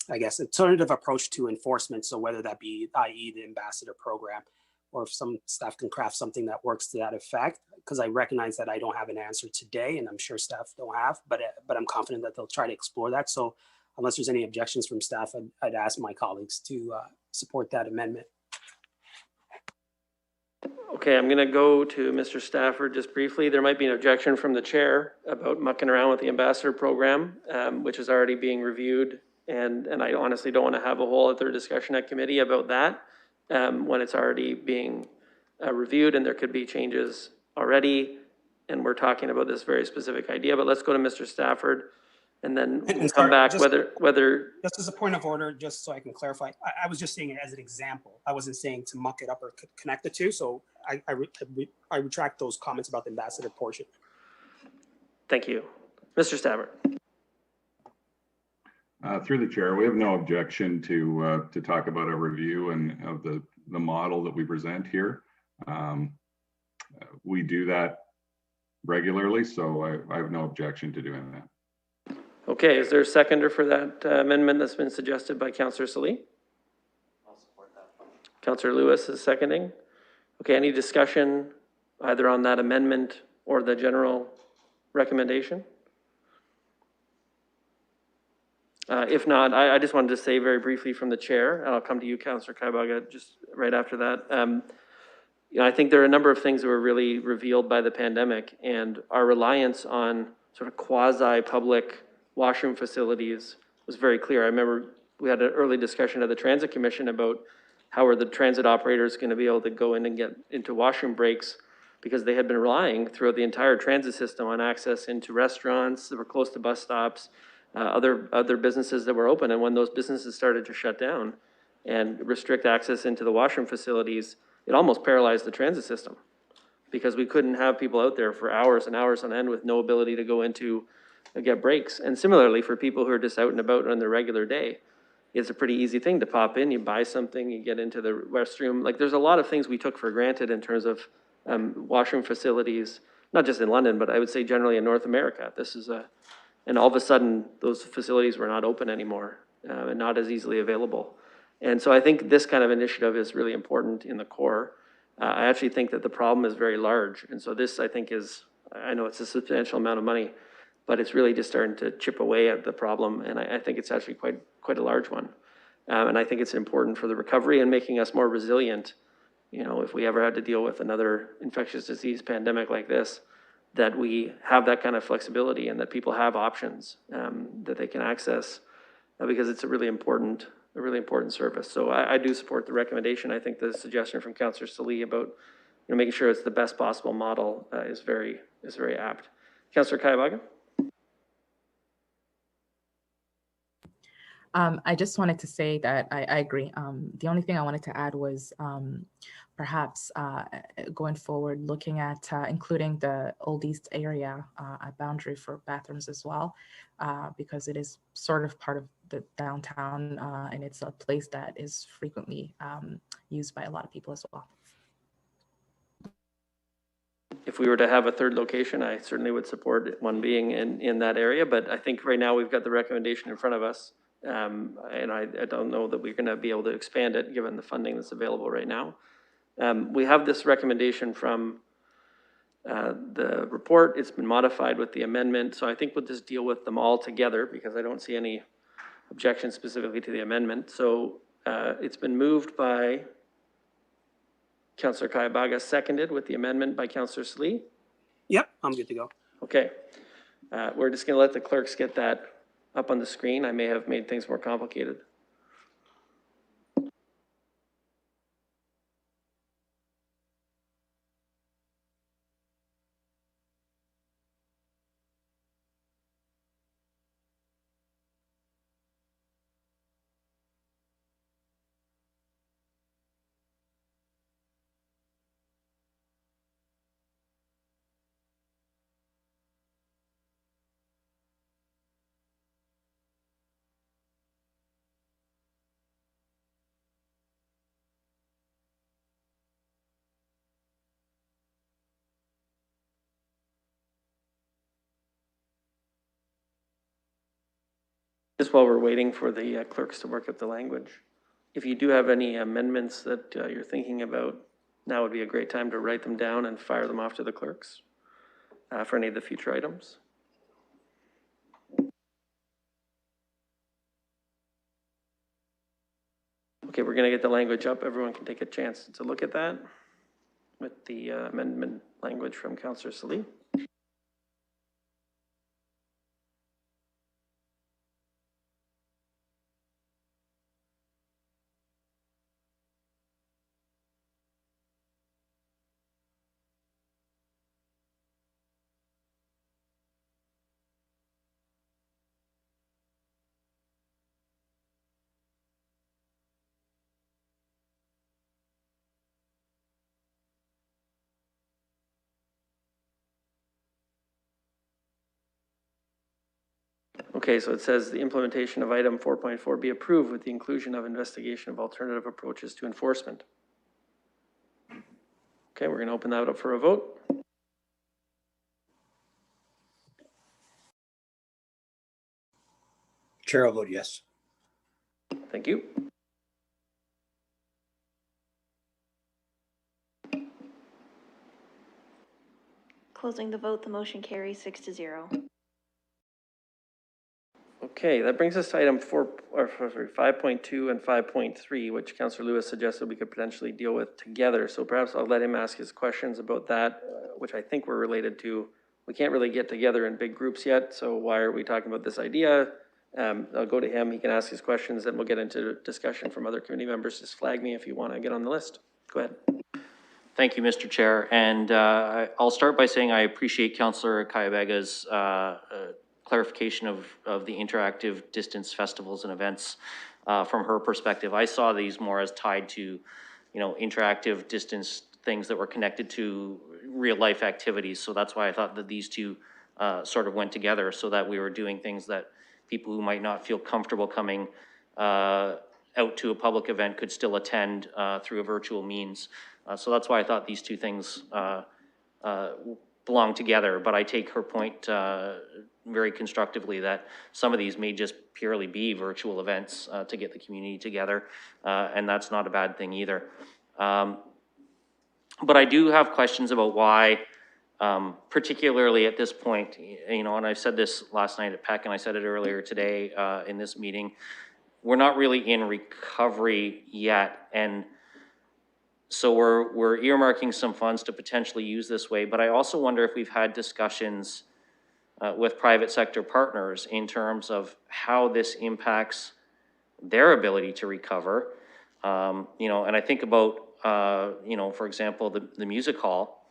alternative approach to enforcement. So whether that be, i.e. the ambassador program, or if some staff can craft something that works to that effect, because I recognize that I don't have an answer today, and I'm sure staff don't have, but I'm confident that they'll try to explore that. So unless there's any objections from staff, I'd ask my colleagues to support that amendment. Okay, I'm going to go to Mr. Stafford just briefly. There might be an objection from the chair about mucking around with the ambassador program, which is already being reviewed. And I honestly don't want to have a whole other discussion at committee about that when it's already being reviewed and there could be changes already. And we're talking about this very specific idea, but let's go to Mr. Stafford and then we'll come back whether. Just as a point of order, just so I can clarify, I was just saying it as an example. I wasn't saying to muck it up or connect the two. So I retract those comments about the ambassador portion. Thank you. Mr. Stafford. Through the chair, we have no objection to talk about a review and of the model that we present here. We do that regularly, so I have no objection to doing that. Okay, is there a seconder for that amendment that's been suggested by Councillor Salee? I'll support that. Councillor Lewis is seconding. Okay, any discussion either on that amendment or the general recommendation? If not, I just wanted to say very briefly from the chair, and I'll come to you, Councillor Kaibaga, just right after that. I think there are a number of things that were really revealed by the pandemic, and our reliance on sort of quasi-public washroom facilities was very clear. I remember we had an early discussion at the Transit Commission about how are the transit operators going to be able to go in and get into washroom breaks, because they had been relying throughout the entire transit system on access into restaurants that were close to bus stops, other businesses that were open. And when those businesses started to shut down, and restrict access into the washroom facilities, it almost paralyzed the transit system because we couldn't have people out there for hours and hours on end with no ability to go into, get breaks. And similarly, for people who are just out and about on their regular day, it's a pretty easy thing to pop in, you buy something, you get into the restroom. Like there's a lot of things we took for granted in terms of washroom facilities, not just in London, but I would say generally in North America. And all of a sudden those facilities were not open anymore and not as easily available. And so I think this kind of initiative is really important in the core. I actually think that the problem is very large. And so this, I think, I know it's a substantial amount of money, but it's really just starting to chip away at the problem. And I think it's actually quite a large one. And I think it's important for the recovery and making us more resilient. You know, if we ever had to deal with another infectious disease pandemic like this, that we have that kind of flexibility and that people have options that they can access because it's a really important service. So I do support the recommendation. I think the suggestion from Councillor Salee about making sure it's the best possible model is very apt. Councillor Kayavaga? I just wanted to say that I agree. The only thing I wanted to add was perhaps going forward, looking at including the Old East area a boundary for bathrooms as well, because it is sort of part of the downtown and it's a place that is frequently used by a lot of people as well. If we were to have a third location, I certainly would support one being in that area, but I think right now we've got the recommendation in front of us. And I don't know that we're going to be able to expand it given the funding that's available right now. We have this recommendation from the report. It's been modified with the amendment. So I think we'll just deal with them all together because I don't see any objections specifically to the amendment. So it's been moved by Councillor Kayavaga, seconded with the amendment by Councillor Salee. Yep, I'm good to go. Okay. We're just going to let the clerks get that up on the screen. I may have made things more complicated. Just while we're waiting for the clerks to work up the language, if you do have any amendments that you're thinking about, now would be a great time to write them down and fire them off to the clerks for any of the future items. Okay, we're going to get the language up. Everyone can take a chance to look at that with the amendment language from Councillor Salee. Okay, so it says the implementation of item 4.4 be approved with the inclusion of investigation of alternative approaches to enforcement. Okay, we're going to open that up for a vote. Chair, I'll vote yes. Thank you. Closing the vote, the motion carries 6-0. Okay, that brings us to item 5.2 and 5.3, which Councillor Lewis suggested we could potentially deal with together. So perhaps I'll let him ask his questions about that, which I think were related to, we can't really get together in big groups yet, so why are we talking about this idea? I'll go to him, he can ask his questions, and we'll get into discussion from other committee members. Just flag me if you want to get on the list. Go ahead. Thank you, Mr. Chair. And I'll start by saying I appreciate Councillor Kayavaga's clarification of the interactive distance festivals and events. from her perspective. I saw these more as tied to, you know, interactive distance things that were connected to real life activities. So that's why I thought that these two sort of went together, so that we were doing things that people who might not feel comfortable coming out to a public event could still attend through a virtual means. So that's why I thought these two things belong together. But I take her point very constructively that some of these may just purely be virtual events to get the community together, and that's not a bad thing either. But I do have questions about why, particularly at this point, you know, and I said this last night at PEC and I said it earlier today in this meeting, we're not really in recovery yet. And so we're earmarking some funds to potentially use this way, but I also wonder if we've had discussions with private sector partners in terms of how this impacts their ability to recover. You know, and I think about, you know, for example, the music hall.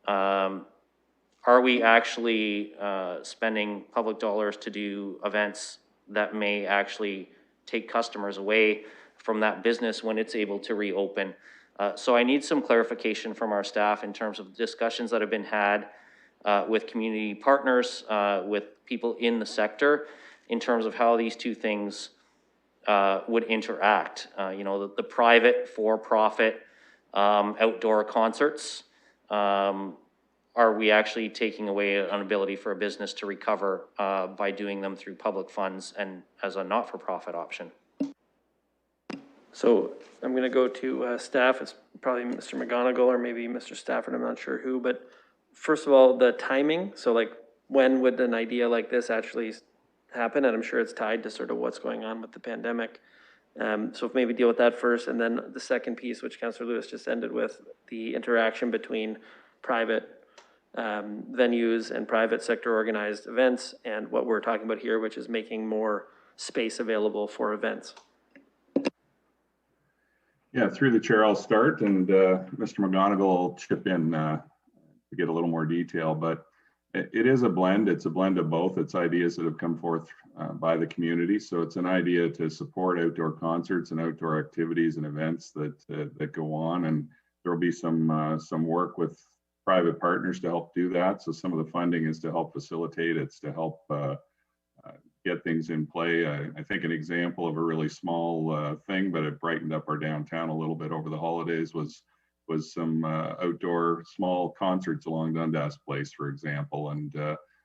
Are we actually spending public dollars to do events that may actually take customers away from that business when it's able to reopen? So I need some clarification from our staff in terms of discussions that have been had with community partners, with people in the sector, in terms of how these two things would interact. You know, the private for-profit outdoor concerts, are we actually taking away an ability for a business to recover by doing them through public funds and as a not-for-profit option? So I'm going to go to staff. It's probably Mr. McGonigal or maybe Mr. Stafford. I'm not sure who, but first of all, the timing. So like, when would an idea like this actually happen? And I'm sure it's tied to sort of what's going on with the pandemic. So if maybe deal with that first. And then the second piece, which Councillor Lewis just ended with, the interaction between private venues and private sector organized events and what we're talking about here, which is making more space available for events. Yeah, through the chair, I'll start, and Mr. McGonigal will chip in to get a little more detail, but it is a blend. It's a blend of both. It's ideas that have come forth by the community. So it's an idea to support outdoor concerts and outdoor activities and events that go on, and there will be some work with private partners to help do that. So some of the funding is to help facilitate. It's to help get things in play. I think an example of a really small thing, but it brightened up our downtown a little bit over the holidays, was some outdoor small concerts along Dundas Place, for example. And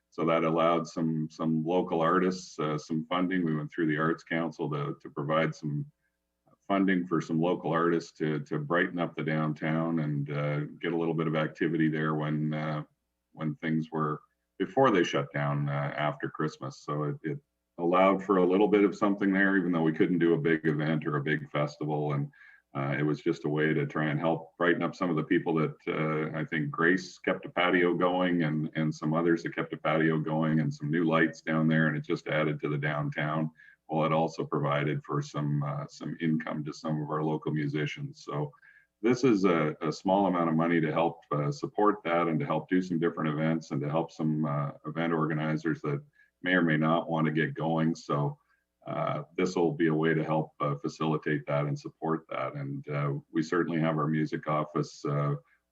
so that allowed some local artists some funding. We went through the Arts Council to provide some funding for some local artists to brighten up the downtown and get a little bit of activity there when things were before they shut down after Christmas. So it allowed for a little bit of something there, even though we couldn't do a big event or a big festival. And it was just a way to try and help brighten up some of the people that I think Grace kept a patio going, and some others that kept a patio going, and some new lights down there. And it just added to the downtown, while it also provided for some income to some of our local musicians. So this is a small amount of money to help support that, and to help do some different events, and to help some event organizers that may or may not want to get going. So this will be a way to help facilitate that and support that. And we certainly have our music office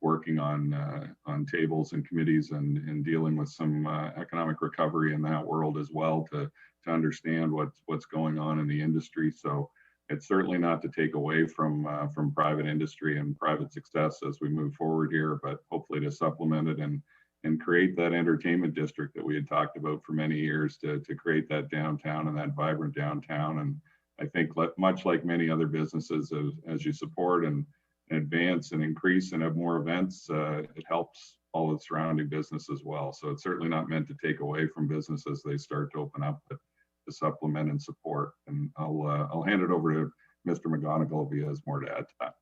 working on tables and committees and dealing with some economic recovery in that world as well, to understand what's going on in the industry. So it's certainly not to take away from private industry and private success as we move forward here, but hopefully to supplement it and create that entertainment district that we had talked about for many years, to create that downtown and that vibrant downtown. And I think much like many other businesses, as you support and advance and increase and have more events, it helps all the surrounding business as well. So it's certainly not meant to take away from business as they start to open up, but to supplement and support. And I'll hand it over to Mr. McGonigal if he has more to add to that.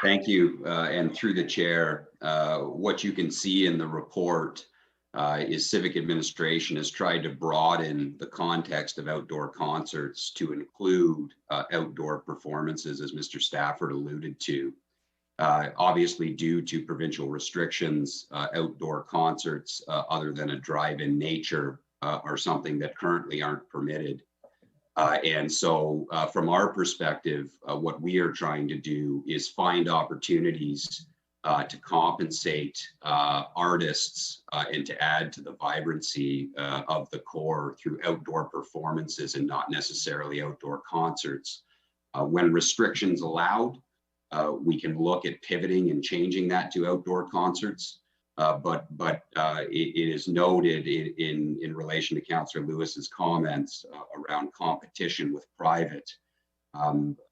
Thank you. And through the chair, what you can see in the report is civic administration has tried to broaden the context of outdoor concerts to include outdoor performances, as Mr. Stafford alluded to. Obviously, due to provincial restrictions, outdoor concerts other than a drive-in nature are something that currently aren't permitted. And so from our perspective, what we are trying to do is find opportunities to compensate artists and to add to the vibrancy of the core through outdoor performances and not necessarily outdoor concerts. When restrictions allowed, we can look at pivoting and changing that to outdoor concerts. But it is noted in relation to Councillor Lewis's comments around competition with private.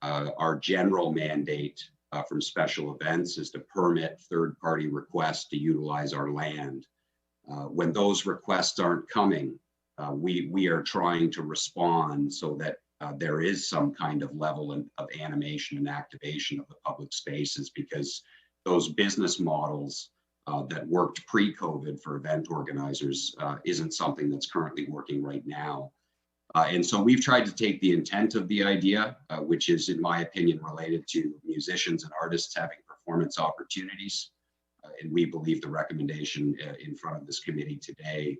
Our general mandate from special events is to permit third-party requests to utilize our land. When those requests aren't coming, we are trying to respond so that there is some kind of level of animation and activation of the public spaces, because those business models that worked pre-COVID for event organizers isn't something that's currently working right now. And so we've tried to take the intent of the idea, which is, in my opinion, related to musicians and artists having performance opportunities. And we believe the recommendation in front of this committee today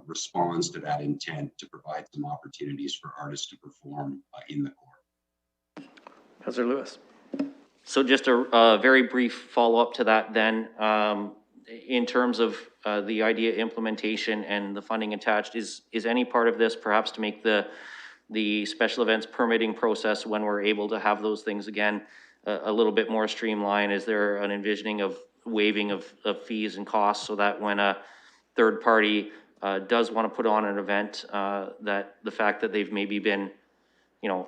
responds to that intent to provide some opportunities for artists to perform in the core. Councillor Lewis. So just a very brief follow-up to that then. In terms of the idea implementation and the funding attached, is any part of this perhaps to make the special events permitting process, when we're able to have those things again, a little bit more streamlined? Is there an envisioning of waiving of fees and costs so that when a third party does want to put on an event, that the fact that they've maybe been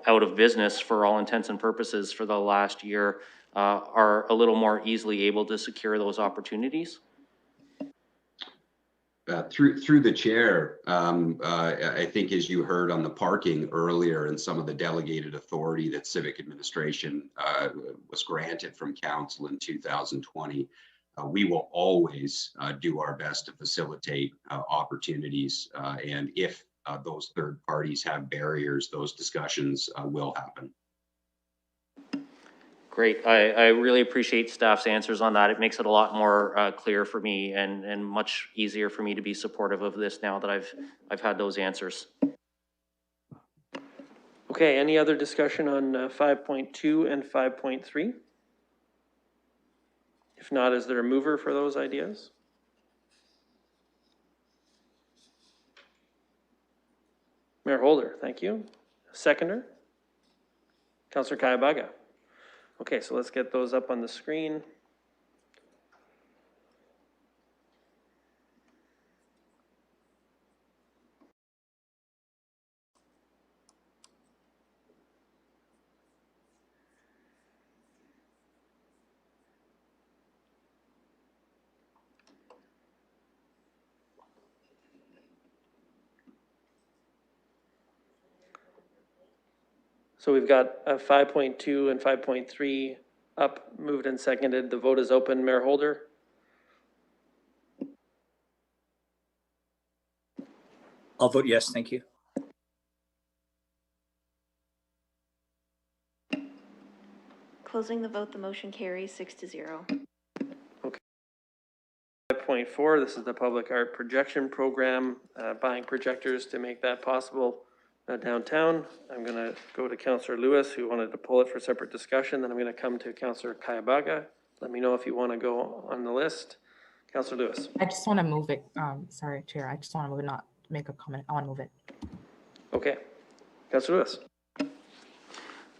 out of business for all intents and purposes for the last year, are a little more easily able to secure those opportunities? Through the chair, I think, as you heard on the parking earlier and some of the delegated authority that civic administration was granted from council in 2020, we will always do our best to facilitate opportunities. And if those third parties have barriers, those discussions will happen. Great. I really appreciate staff's answers on that. It makes it a lot more clear for me and much easier for me to be supportive of this now that I've had those answers. Okay, any other discussion on 5.2 and 5.3? If not, is there a mover for those ideas? Mayor Holder, thank you. Seconder? Councillor Kayabaga. Okay, so let's get those up on the screen. So we've got 5.2 and 5.3 up, moved and seconded. The vote is open. Mayor Holder? I'll vote yes, thank you. Closing the vote, the motion carries 6-0. Okay. 5.4, this is the Public Art Projection Program, buying projectors to make that possible downtown. I'm going to go to Councillor Lewis, who wanted to pull it for separate discussion. Then I'm going to come to Councillor Kayabaga. Let me know if you want to go on the list. Councillor Lewis. I just want to move it. Sorry, Chair. I just want to move it, not make a comment. I want to move it. Okay. Councillor Lewis.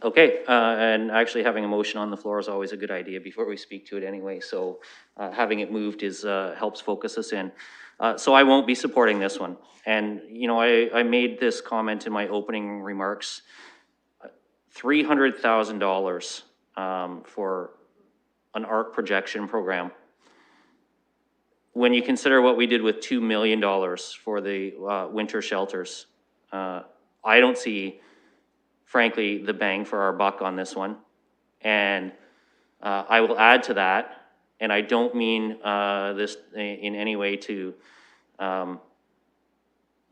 Okay, and actually having a motion on the floor is always a good idea before we speak to it anyway. So having it moved is helps focus us in. So I won't be supporting this one. And, I made this comment in my opening remarks, $300,000 for an art projection program. When you consider what we did with $2 million for the winter shelters, I don't see, frankly, the bang for our buck on this one. And I will add to that, and I don't mean this in any way to,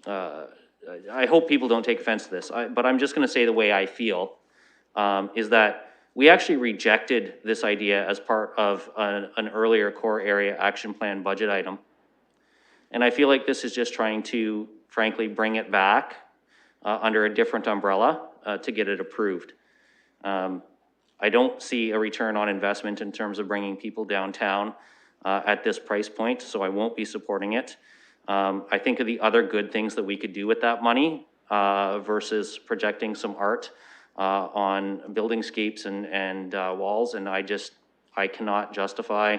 I hope people don't take offense to this, but I'm just gonna say the way I feel, is that we actually rejected this idea as part of an earlier core area action plan budget item. And I feel like this is just trying to frankly, bring it back under a different umbrella to get it approved. I don't see a return on investment in terms of bringing people downtown at this price point, so I won't be supporting it. I think of the other good things that we could do with that money versus projecting some art on buildingscapes and walls, and I cannot justify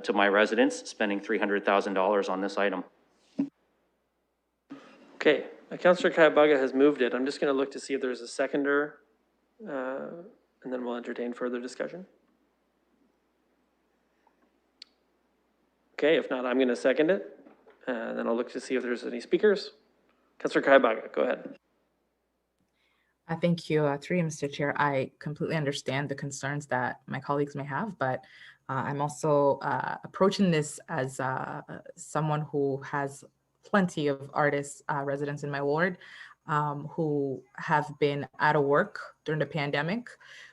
to my residents spending $300,000 on this item. Okay, Councillor Kayabага has moved it. I'm just going to look to see if there's a seconder, and then we'll entertain further discussion. Okay, if not, I'm going to second it, and then I'll look to see if there's any speakers. Councillor Kayabага, go ahead. Thank you, through you, Mr. Chair. I completely understand the concerns that my colleagues may have, but I'm also approaching this as someone who has plenty of artists, residents in my ward who have been out of work during the pandemic,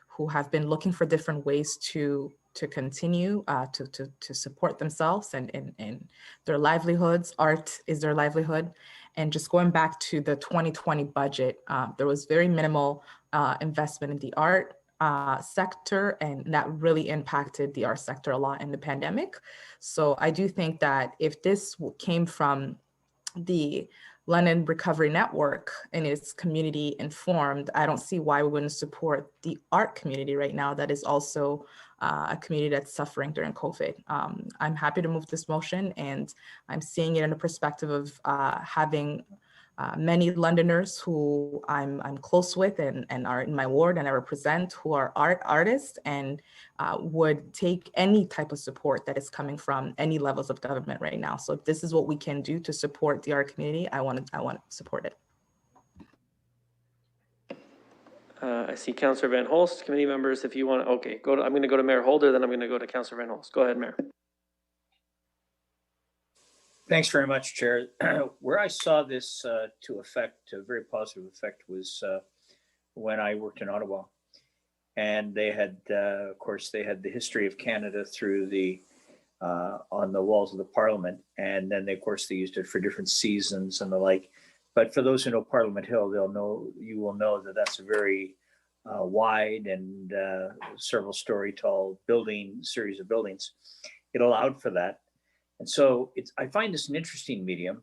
who have been looking for different ways to continue to support themselves and their livelihoods. Art is their livelihood. And just going back to the 2020 budget, there was very minimal investment in the art sector, and that really impacted the art sector a lot in the pandemic. So I do think that if this came from the London Recovery Network and is community informed, I don't see why we wouldn't support the art community right now that is also a community that's suffering during COVID. I'm happy to move this motion, and I'm seeing it in a perspective of having many Londoners who I'm close with and are in my ward and I represent, who are artists and would take any type of support that is coming from any levels of government right now. So if this is what we can do to support the art community, I want to support it. I see Councillor Van Holst. Committee members, if you want to, okay, I'm going to go to Mayor Holder, then I'm going to go to Councillor Van Holst. Go ahead, Mayor. Thanks very much, Chair. Where I saw this to effect, a very positive effect, was when I worked in Ottawa. And they had, of course, they had the history of Canada through the, on the walls of the Parliament. And then, of course, they used it for different seasons and the like. But for those who know Parliament Hill, you will know that that's a very wide and several story tall series of buildings. It allowed for that. And so I find this an interesting medium.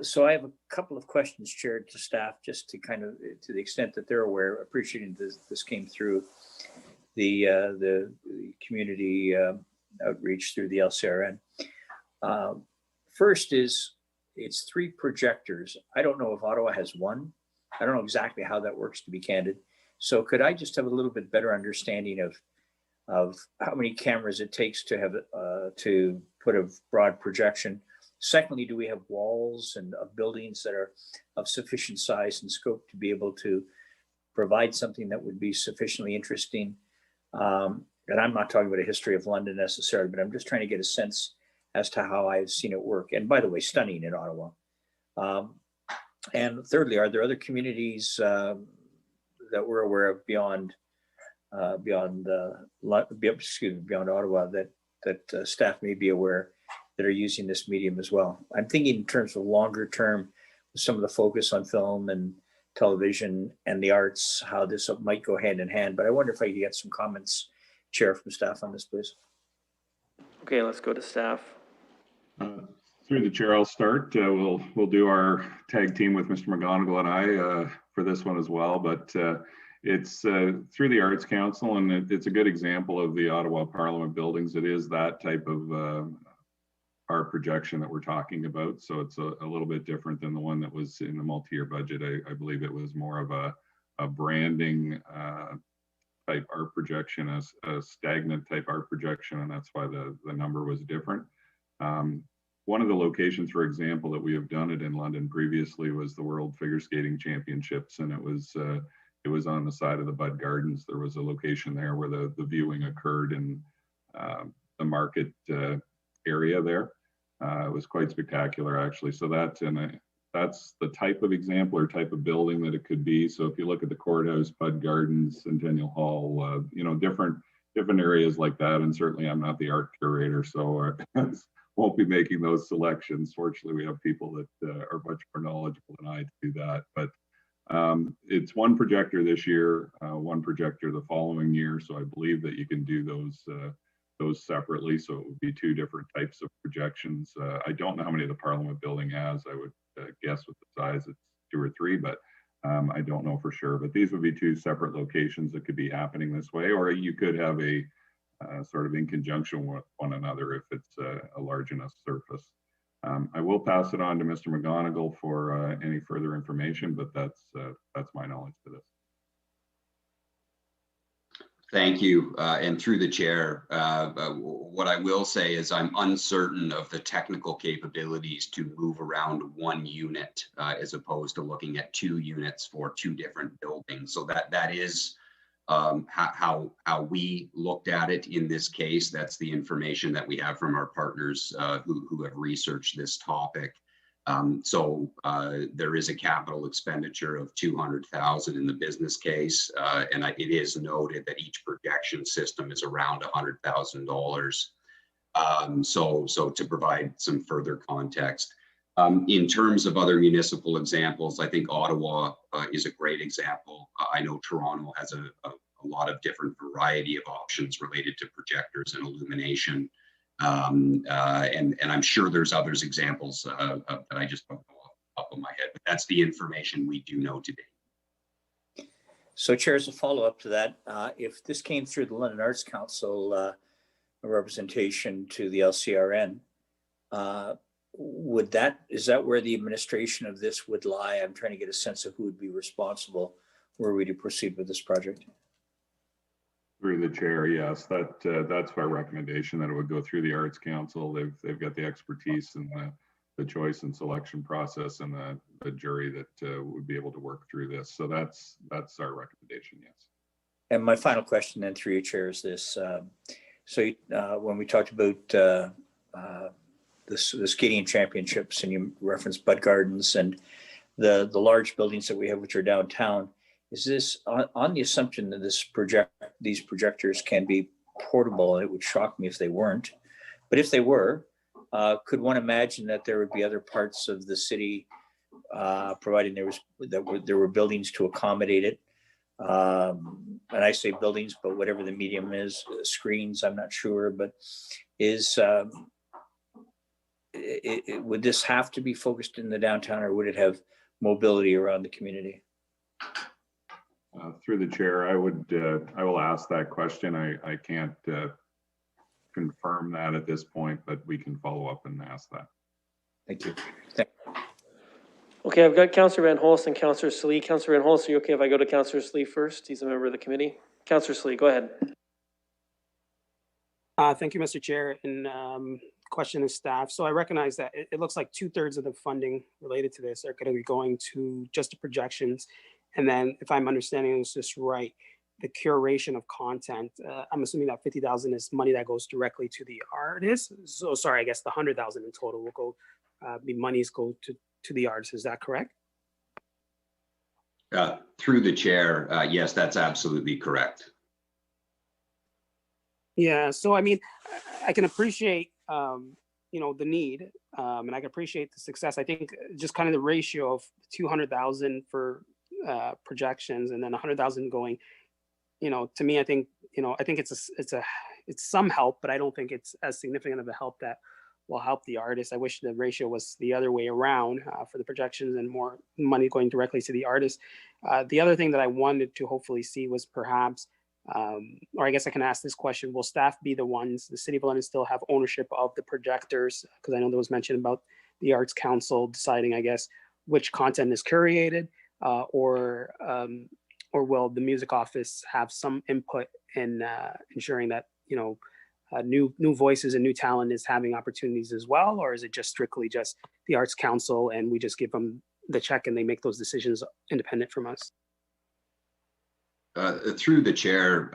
So I have a couple of questions, Chair, to staff, just to kind of, to the extent that they're aware, appreciating this came through the community outreach through the LCRN. First is, it's 3 projectors. I don't know if Ottawa has one. I don't know exactly how that works, to be candid. So could I just have a little bit better understanding of how many cameras it takes to have to put a broad projection? Secondly, do we have walls and buildings that are of sufficient size and scope to be able to provide something that would be sufficiently interesting? And I'm not talking about a history of London necessarily, but I'm just trying to get a sense as to how I've seen it work. And by the way, stunning in Ottawa. And thirdly, are there other communities that we're aware of beyond Ottawa that staff may be aware that are using this medium as well? I'm thinking in terms of longer term, some of the focus on film and television and the arts, how this might go hand in hand. But I wonder if I could get some comments, Chair, from staff on this, please. Okay, let's go to staff. Through the chair, I'll start. We'll do our tag team with Mr. McGonigal and I for this one as well. But it's through the Arts Council, and it's a good example of the Ottawa Parliament buildings. It is that type of art projection that we're talking about. So it's a little bit different than the one that was in the multi-year budget. I believe it was more of a branding type art projection, a stagnant type art projection, and that's why the number was different. One of the locations, for example, that we have done it in London previously was the World Figure Skating Championships, and it was on the side of the Bud Gardens. There was a location there where the viewing occurred in the market area there. It was quite spectacular, actually. So that's the type of example or type of building that it could be. So if you look at the courthouse, Bud Gardens, Centennial Hall, different areas like that. And certainly I'm not the art curator, so won't be making those selections. Fortunately, we have people that are much more knowledgeable than I to do that. But it's one projector this year, one projector the following year. So I believe that you can do those separately. So it would be two different types of projections. I don't know how many the Parliament building has. I would guess with the size it's 2 or 3, but I don't know for sure. But these would be two separate locations that could be happening this way, or you could have a sort of in conjunction with one another if it's a large enough surface. I will pass it on to Mr. McGonigal for any further information, but that's my knowledge to this. Thank you. And through the chair, what I will say is I'm uncertain of the technical capabilities to move around one unit as opposed to looking at 2 units for 2 different buildings. So that is how we looked at it in this case. That's the information that we have from our partners who have researched this topic. So there is a capital expenditure of $200,000 in the business case, and it is noted that each projection system is around $100,000. So to provide some further context, in terms of other municipal examples, I think Ottawa is a great example. I know Toronto has a lot of different variety of options related to projectors and illumination. And I'm sure there's others examples that I just don't know off the top of my head, but that's the information we do know today. So Chair, as a follow-up to that, if this came through the London Arts Council representation to the LCRN, is that where the administration of this would lie? I'm trying to get a sense of who would be responsible were we to proceed with this project. Through the chair, yes, that's my recommendation, that it would go through the Arts Council. They've got the expertise and the choice and selection process, and the jury that would be able to work through this. So that's our recommendation, yes. And my final question then through your chair is this. When we talked about the skating championships, and you referenced Bud Gardens and the large buildings that we have, which are downtown, is this on the assumption that these projectors can be portable? It would shock me if they weren't, but if they were, could one imagine that there would be other parts of the city, providing there were buildings to accommodate it? And I say buildings, but whatever the medium is, screens, I'm not sure, but would this have to be focused in the downtown, or would it have mobility around the community? Through the chair, I will ask that question. I can't confirm that at this point, but we can follow up and ask that. Thank you. Okay, I've got Councillor Van Holst and Councillor Slee. Councillor Van Holst, are you okay if I go to Councillor Slee first? He's a member of the committee. Councillor Slee, go ahead. Thank you, Mr. Chair, and question is staff. So I recognize that it looks like 2/3 of the funding related to this are going to be going to just the projections. And then, if I'm understanding this just right, the curation of content, I'm assuming that 50,000 is money that goes directly to the artist. So sorry, I guess the 100,000 in total will go, monies go to the artist. Is that correct? Through the chair, yes, that's absolutely correct. Yeah, so I mean, I can appreciate, the need, and I can appreciate the success. I think just kind of the ratio of 200,000 for projections and then 100,000 going, to me, I think it's some help, but I don't think it's as significant of a help that will help the artist. I wish the ratio was the other way around for the projections and more money going directly to the artist. The other thing that I wanted to hopefully see was perhaps, or I guess I can ask this question, will staff be the ones, the City of London still have ownership of the projectors? Because I know there was mention about the Arts Council deciding, I guess, which content is curated, or will the music office have some input in ensuring that, new voices and new talent is having opportunities as well? Or is it just strictly just the Arts Council and we just give them the check and they make those decisions independent from us? Through the chair,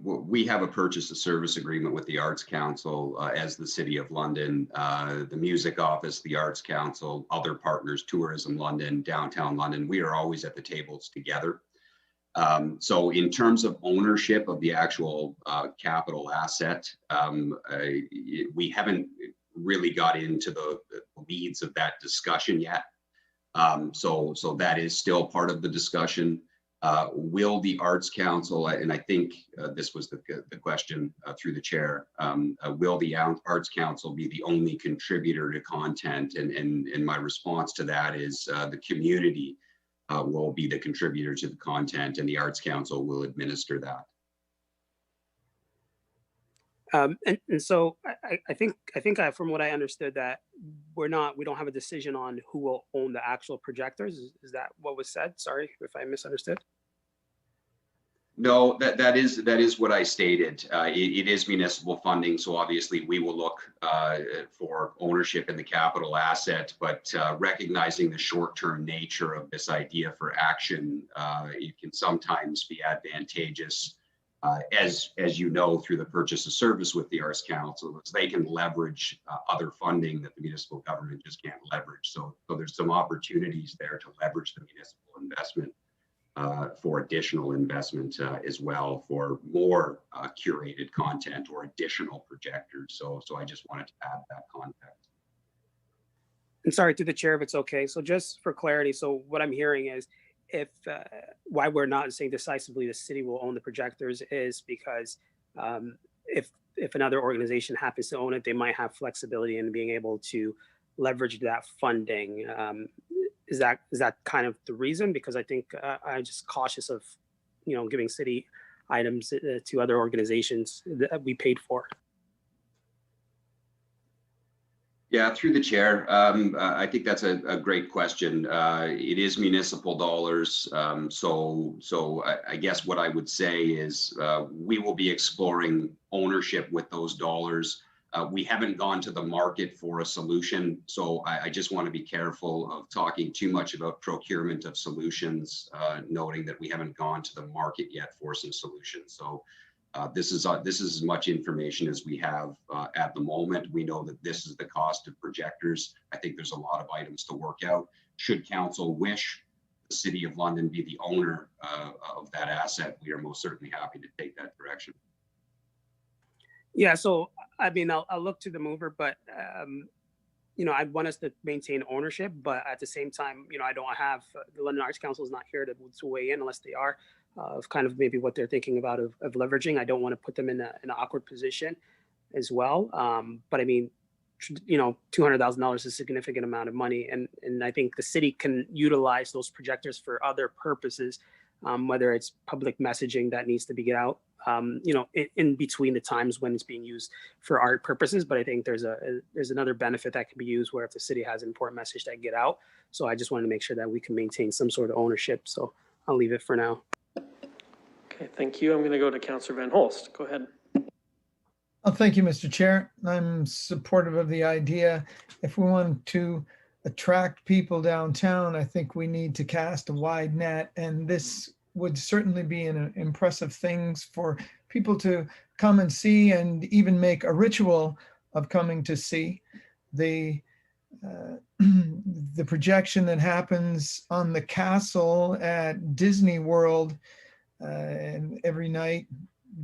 we have a purchase of service agreement with the Arts Council as the City of London, the Music Office, the Arts Council, other partners, Tourism London, Downtown London. We are always at the tables together. So in terms of ownership of the actual capital asset, we haven't really got into the weeds of that discussion yet. So that is still part of the discussion. Will the Arts Council, and I think this was the question through the chair, will the Arts Council be the only contributor to content? And my response to that is the community will be the contributor to the content, and the Arts Council will administer that. And so I think from what I understood that we don't have a decision on who will own the actual projectors. Is that what was said? Sorry if I misunderstood. No, that is what I stated. It is municipal funding, so obviously we will look for ownership in the capital asset, but recognizing the short-term nature of this idea for action, it can sometimes be advantageous. As you know, through the purchase of service with the Arts Council, they can leverage other funding that the municipal government just can't leverage. So there's some opportunities there to leverage the municipal investment for additional investment as well for more curated content or additional projectors. So I just wanted to add that context. And sorry, to the chair, if it's okay. So just for clarity, so what I'm hearing is if why we're not saying decisively the city will own the projectors is because if another organization happens to own it, they might have flexibility in being able to leverage that funding. Is that kind of the reason? Because I think I'm just cautious of, giving city items to other organizations that we paid for. Yeah, through the chair, I think that's a great question. It is municipal dollars, so I guess what I would say is we will be exploring ownership with those dollars. We haven't gone to the market for a solution, so I just want to be careful of talking too much about procurement of solutions, noting that we haven't gone to the market yet for some solutions. So this is as much information as we have at the moment. We know that this is the cost of projectors. I think there's a lot of items to work out. Should council wish the City of London be the owner of that asset, we are most certainly happy to take that direction. Yeah, so I mean, I'll look to the mover, but I want us to maintain ownership, but at the same time, I don't have the London Arts Council is not here to weigh in unless they are of kind of maybe what they're thinking about of leveraging. I don't want to put them in an awkward position as well. But I mean, $200,000 is a significant amount of money, and I think the city can utilize those projectors for other purposes, whether it's public messaging that needs to be get out. In between the times when it's being used for art purposes. But I think there's another benefit that can be used where if the city has an important message that get out. So I just wanted to make sure that we can maintain some sort of ownership. So I'll leave it for now. Okay, thank you. I'm going to go to Councillor Van Holst. Go ahead. Oh, thank you, Mr. Chair. I'm supportive of the idea. If we want to attract people downtown, I think we need to cast a wide net, and this would certainly be an impressive things for people to come and see, and even make a ritual of coming to see. The projection that happens on the castle at Disney World and every night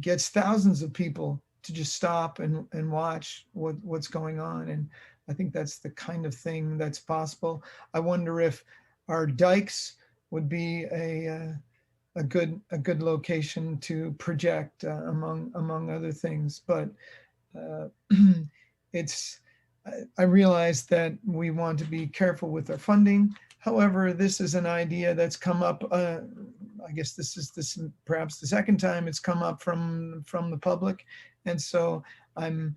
gets thousands of people to just stop and watch what's going on. And I think that's the kind of thing that's possible. I wonder if our dikes would be a good location to project among other things. But I realize that we want to be careful with our funding. However, this is an idea that's come up. I guess this is perhaps the second time it's come up from the public, and so I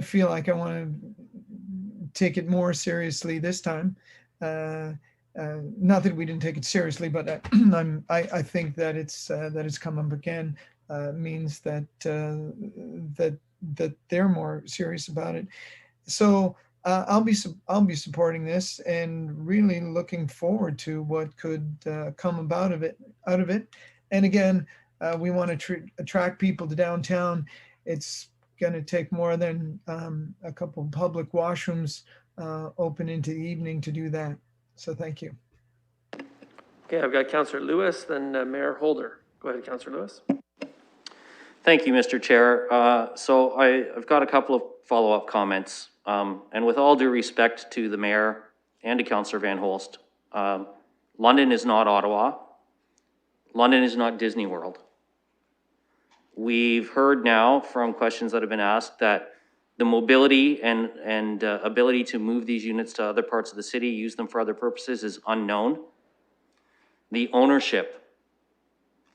feel like I want to take it more seriously this time. Not that we didn't take it seriously, but I think that it's come up again means that they're more serious about it. So I'll be supporting this and really looking forward to what could come out of it. And again, we want to attract people to downtown. It's going to take more than a couple of public washrooms open into the evening to do that. So thank you. Okay, I've got Councillor Lewis, then Mayor Holder. Go ahead, Councillor Lewis. Thank you, Mr. Chair. So I've got a couple of follow-up comments. And with all due respect to the mayor and to Councillor Van Holst, London is not Ottawa. London is not Disney World. We've heard now from questions that have been asked that the mobility and ability to move these units to other parts of the city, use them for other purposes, is unknown. The ownership,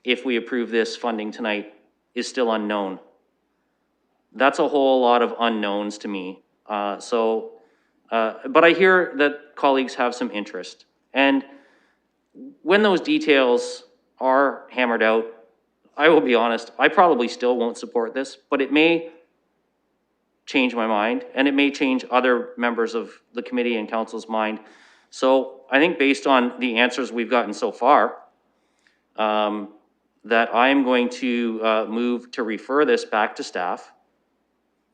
if we approve this funding tonight, is still unknown. That's a whole lot of unknowns to me. But I hear that colleagues have some interest. And when those details are hammered out, I will be honest, I probably still won't support this, but it may change my mind, and it may change other members of the committee and council's mind. So I think based on the answers we've gotten so far, that I'm going to move to refer this back to staff,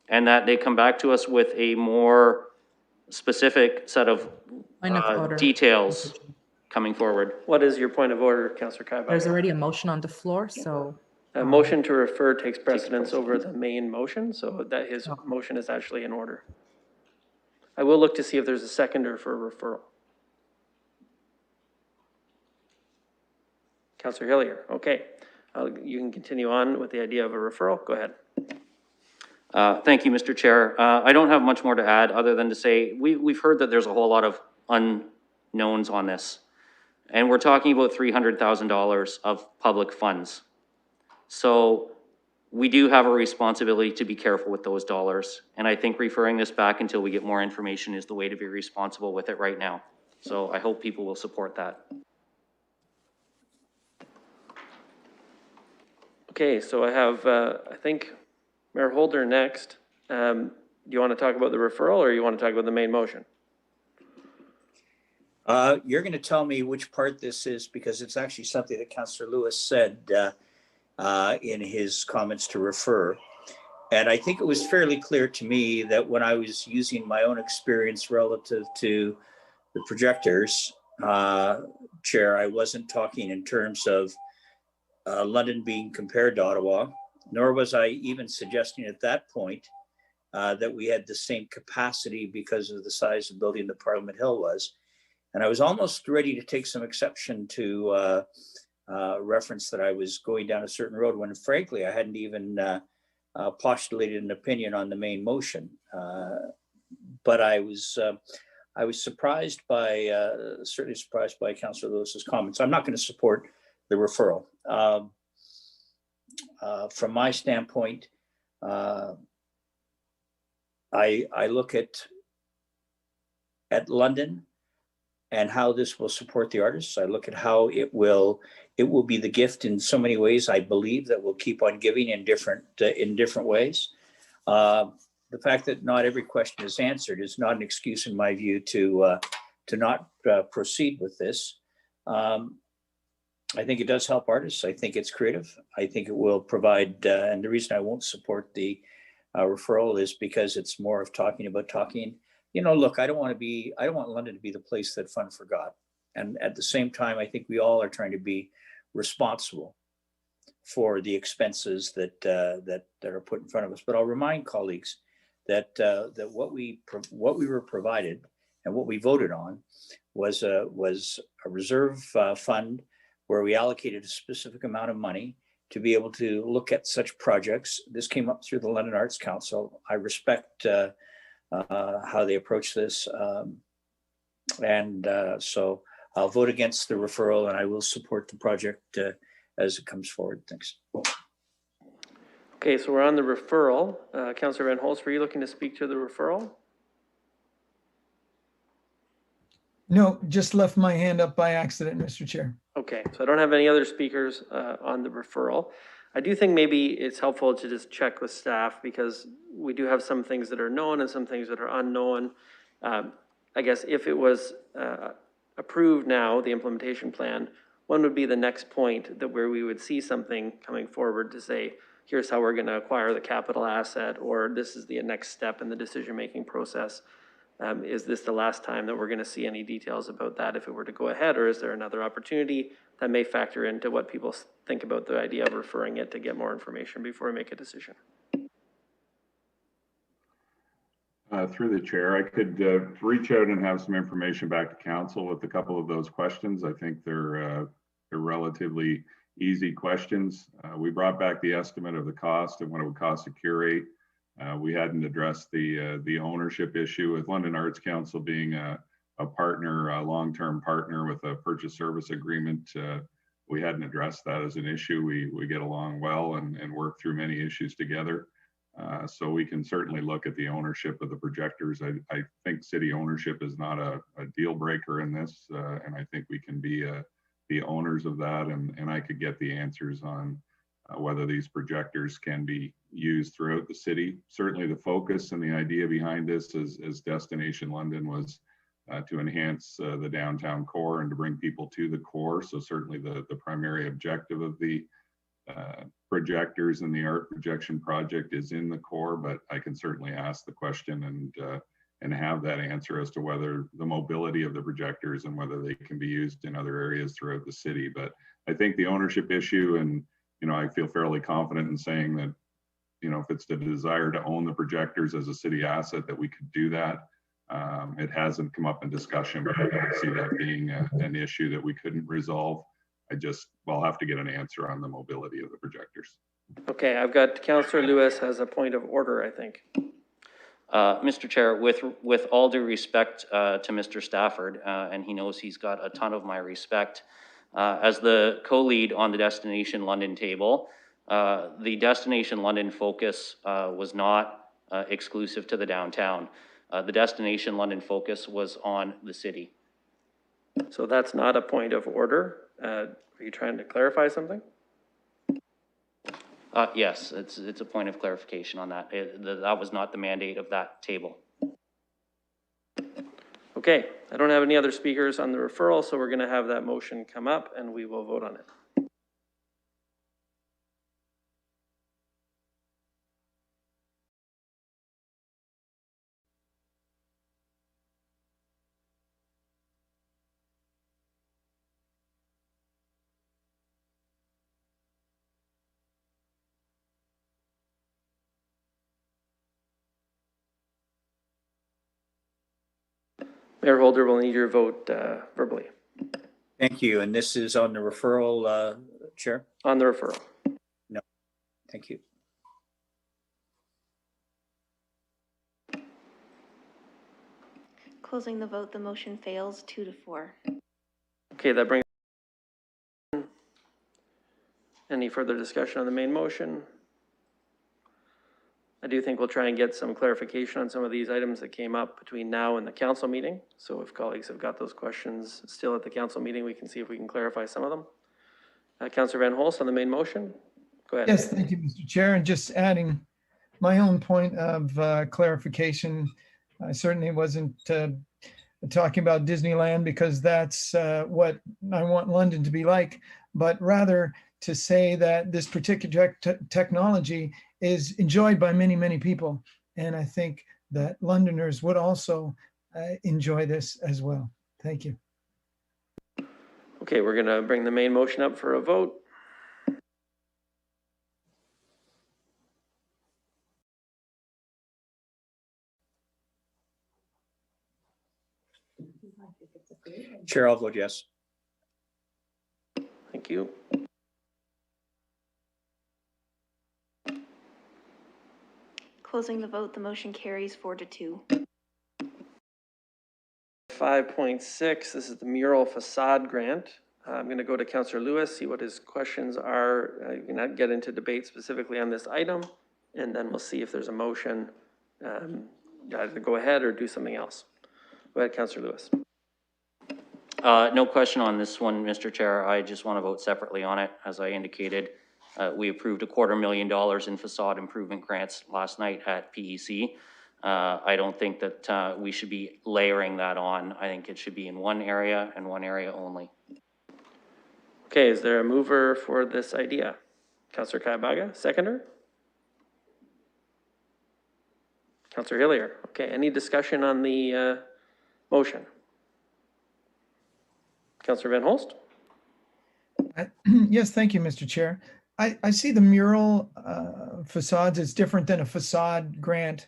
and that they come back to us with a more specific set of details coming forward. What is your point of order, Councillor Kaibach? There's already a motion on the floor, so. A motion to refer takes precedence over the main motion, so that his motion is actually in order. I will look to see if there's a seconder for referral. Councillor Hillier, okay. You can continue on with the idea of a referral. Go ahead. Thank you, Mr. Chair. I don't have much more to add other than to say we've heard that there's a whole lot of unknowns on this. And we're talking about $300,000 of public funds. So we do have a responsibility to be careful with those dollars. And I think referring this back until we get more information is the way to be responsible with it right now. So I hope people will support that. Okay, so I have, I think, Mayor Holder next. Do you want to talk about the referral or you want to talk about the main motion? You're going to tell me which part this is, because it's actually something that Councillor Lewis said in his comments to refer. And I think it was fairly clear to me that when I was using my own experience relative to the projectors, Chair, I wasn't talking in terms of London being compared to Ottawa, nor was I even suggesting at that point that we had the same capacity because of the size of building that Parliament Hill was. And I was almost ready to take some exception to reference that I was going down a certain road when, frankly, I hadn't even postulated an opinion on the main motion. But I was surprised by, certainly surprised by Councillor Lewis's comments. I'm not going to support the referral. From my standpoint, I look at London and how this will support the artists. I look at how it will be the gift in so many ways. I believe that we'll keep on giving in different ways. The fact that not every question is answered is not an excuse, in my view, to not proceed with this. I think it does help artists. I think it's creative. I think it will provide, and the reason I won't support the referral is because it's more of talking about talking. You know, look, I don't want London to be the place that fun forgot. And at the same time, I think we all are trying to be responsible for the expenses that are put in front of us. But I'll remind colleagues that what we were provided and what we voted on was a reserve fund where we allocated a specific amount of money to be able to look at such projects. This came up through the London Arts Council. I respect how they approach this. So I'll vote against the referral, and I will support the project as it comes forward. Thanks. Okay, so we're on the referral. Councillor Van Holst, were you looking to speak to the referral? No, just left my hand up by accident, Mr. Chair. Okay, so I don't have any other speakers on the referral. I do think maybe it's helpful to just check with staff because we do have some things that are known and some things that are unknown. I guess if it was approved now, the implementation plan, one would be the next point that where we would see something coming forward to say, here's how we're going to acquire the capital asset, or this is the next step in the decision-making process. Is this the last time that we're going to see any details about that if it were to go ahead, or is there another opportunity? that may factor into what people think about the idea of referring it to get more information before we make a decision. Through the chair, I could reach out and have some information back to council with a couple of those questions. I think they're relatively easy questions. We brought back the estimate of the cost and what it would cost to curate. We hadn't addressed the ownership issue with London Arts Council being a partner, a long-term partner with a purchase service agreement. We hadn't addressed that as an issue. We get along well and work through many issues together. So we can certainly look at the ownership of the projectors. I think city ownership is not a deal breaker in this, and I think we can be the owners of that, and I could get the answers on whether these projectors can be used throughout the city. Certainly the focus and the idea behind this as Destination London was to enhance the downtown core and to bring people to the core. So certainly the primary objective of the projectors and the art projection project is in the core, but I can certainly ask the question and have that answer as to whether the mobility of the projectors and whether they can be used in other areas throughout the city. But I think the ownership issue, and I feel fairly confident in saying that if it's the desire to own the projectors as a city asset, that we could do that. It hasn't come up in discussion, but I don't see that being an issue that we couldn't resolve. I'll have to get an answer on the mobility of the projectors. Okay, I've got Councillor Lewis has a point of order, I think. Mr. Chair, with all due respect to Mr. Stafford, and he knows he's got a ton of my respect, as the co-lead on the Destination London table, the Destination London focus was not exclusive to the downtown. The Destination London focus was on the city. So that's not a point of order. Are you trying to clarify something? Yes, it's a point of clarification on that. That was not the mandate of that table. Okay, I don't have any other speakers on the referral, so we're going to have that motion come up and we will vote on it. Mayor Holder will need your vote verbally. Thank you. And this is on the referral, Chair? On the referral. No, thank you. Closing the vote, the motion fails 2-4. Okay, that brings. Any further discussion on the main motion? I do think we'll try and get some clarification on some of these items that came up between now and the council meeting. So if colleagues have got those questions still at the council meeting, we can see if we can clarify some of them. Councillor Van Holst on the main motion. Go ahead. Yes, thank you, Mr. Chair. And just adding my own point of clarification, I certainly wasn't talking about Disneyland because that's what I want London to be like, but rather to say that this particular technology is enjoyed by many, many people. And I think that Londoners would also enjoy this as well. Thank you. Okay, we're going to bring the main motion up for a vote. Chair, I'll vote yes. Thank you. Closing the vote, the motion carries 4-2. 5.6, this is the Mural Facade grant. I'm going to go to Councillor Lewis, see what his questions are. You can get into debate specifically on this item, and then we'll see if there's a motion. Either go ahead or do something else. Go ahead, Councillor Lewis. No question on this one, Mr. Chair. I just want to vote separately on it. As I indicated, we approved $250,000 in facade improvement grants last night at PEC. I don't think that we should be layering that on. I think it should be in one area and one area only. Okay, is there a mover for this idea? Councillor Kaibaga, seconder? Councillor Hillier. Okay, any discussion on the motion? Councillor Van Holst? Yes, thank you, Mr. Chair. I see the mural facades is different than a facade grant,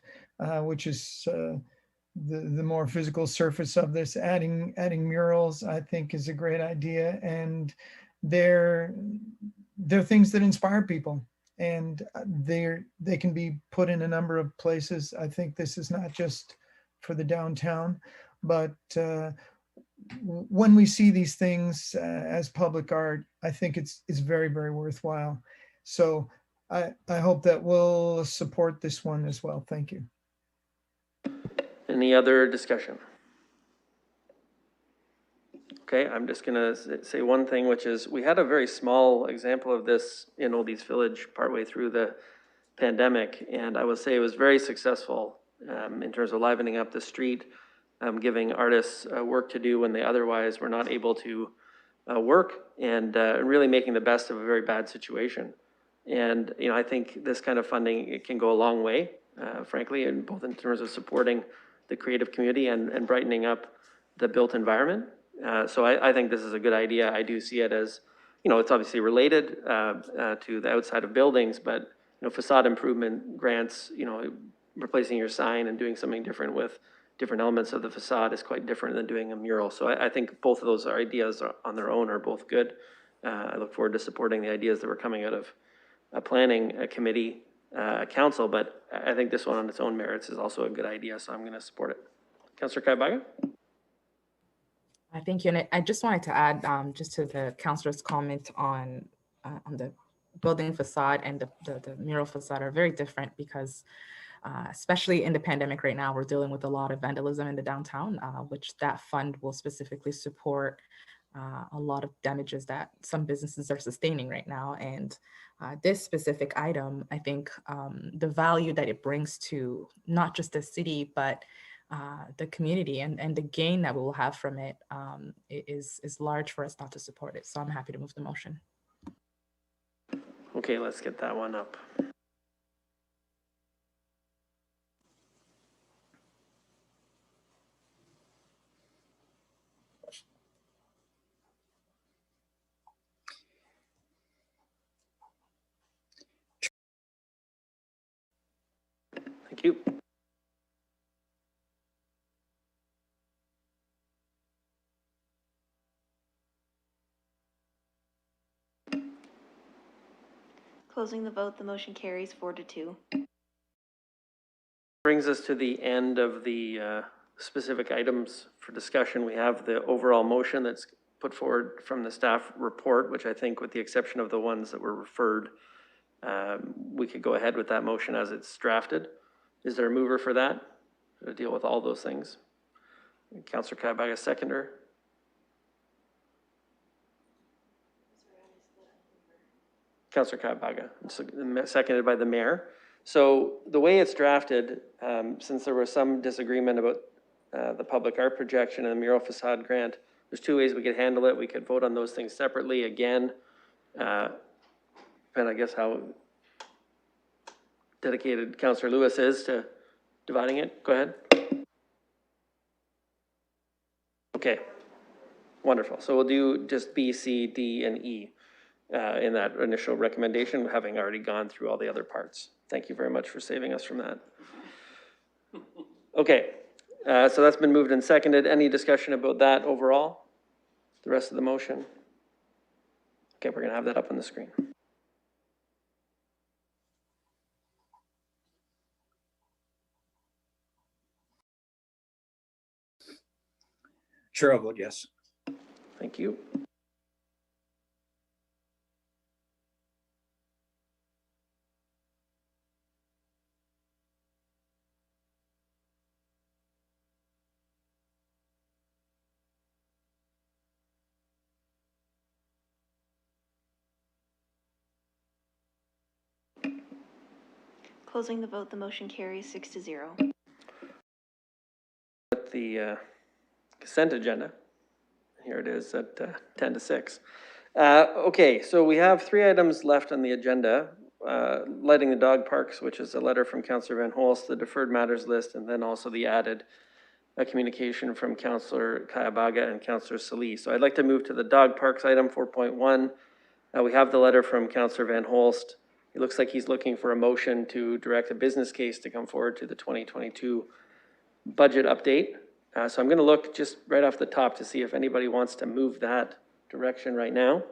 which is the more physical surface of this. Adding murals, I think, is a great idea, and they're things that inspire people, and they can be put in a number of places. I think this is not just for the downtown, but when we see these things as public art, I think it's very, very worthwhile. So I hope that we'll support this one as well. Thank you. Any other discussion? Okay, I'm just gonna say one thing, which is we had a very small example of this in Oldies Village partway through the pandemic, and I will say it was very successful in terms of livening up the street, giving artists work to do when they otherwise were not able to work, and really making the best of a very bad situation. And you know, I think this kind of funding, it can go a long way, frankly, and both in terms of supporting the creative community and brightening up the built environment. So I think this is a good idea. I do see it as, you know, it's obviously related to the outside of buildings, but you know, facade improvement grants, you know, replacing your sign and doing something different with different elements of the facade is quite different than doing a mural. So I think both of those ideas on their own are both good. I look forward to supporting the ideas that were coming out of a planning committee, council, but I think this one on its own merits is also a good idea, so I'm going to support it. Councillor Kaibaga? Thank you. And I just wanted to add just to the councillor's comment on the building facade and the mural facade are very different because especially in the pandemic right now, we're dealing with a lot of vandalism in the downtown, which that fund will specifically support a lot of damages that some businesses are sustaining right now. And this specific item, I think the value that it brings to not just the city, but the community and the gain that we will have from it is large for us not to support it. So I'm happy to move the motion. Okay, let's get that one up. Thank you. Closing the vote, the motion carries 4-2. Brings us to the end of the specific items for discussion. We have the overall motion that's put forward from the staff report, which I think with the exception of the ones that were referred, we could go ahead with that motion as it's drafted. Is there a mover for that to deal with all those things? Councillor Kaibaga, seconder. Councillor Kaibaga, seconded by the mayor. So the way it's drafted, since there was some disagreement about the public art projection and the mural facade grant, there's two ways we could handle it. We could vote on those things separately again. And I guess how dedicated Councillor Lewis is to dividing it. Go ahead. Okay, wonderful. So we'll do just B, C, D, and E in that initial recommendation, having already gone through all the other parts. Thank you very much for saving us from that. Okay, so that's been moved and seconded. Any discussion about that overall? The rest of the motion? Okay, we're gonna have that up on the screen. Sure, I'll vote yes. Thank you. Closing the vote, the motion carries 6-0. With the consent agenda, here it is at 10-6. Okay, so we have 3 items left on the agenda. Lighting the dog parks, which is a letter from Councillor Van Holst, the deferred matters list, and then also the added communication from Councillor Kaibaga and Councillor Salee. So I'd like to move to the dog parks item 4.1. We have the letter from Councillor Van Holst. It looks like he's looking for a motion to direct a business case to come forward to the 2022 budget update. So I'm going to look just right off the top to see if anybody wants to move that direction right now.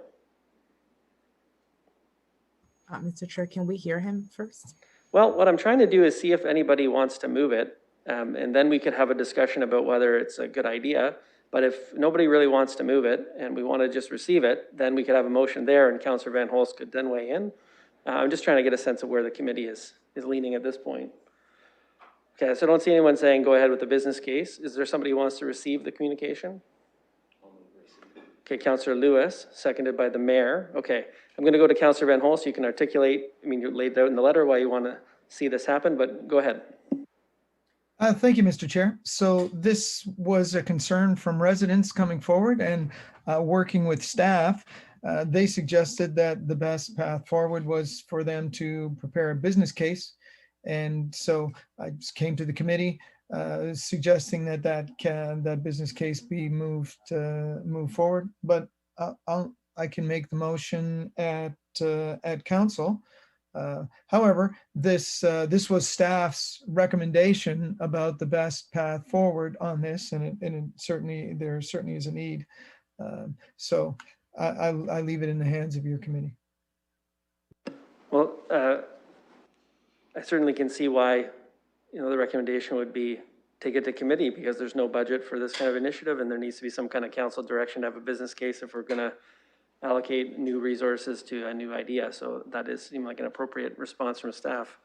Mr. Chair, can we hear him first? Well, what I'm trying to do is see if anybody wants to move it, and then we could have a discussion about whether it's a good idea. But if nobody really wants to move it and we want to just receive it, then we could have a motion there and Councillor Van Holst could then weigh in. I'm just trying to get a sense of where the committee is leaning at this point. Okay, so I don't see anyone saying go ahead with the business case. Is there somebody who wants to receive the communication? Okay, Councillor Lewis, seconded by the mayor. Okay, I'm going to go to Councillor Van Holst. You can articulate, I mean, you laid out in the letter why you want to see this happen, but go ahead. Thank you, Mr. Chair. So this was a concern from residents coming forward and working with staff. They suggested that the best path forward was for them to prepare a business case. And so I just came to the committee suggesting that that business case be moved forward. But I can make the motion at council. However, this was staff's recommendation about the best path forward on this, and there certainly is a need. So I leave it in the hands of your committee. Well, I certainly can see why, the recommendation would be take it to committee because there's no budget for this kind of initiative, and there needs to be some kind of council direction to have a business case if we're going to allocate new resources to a new idea. So that seemed like an appropriate response from staff.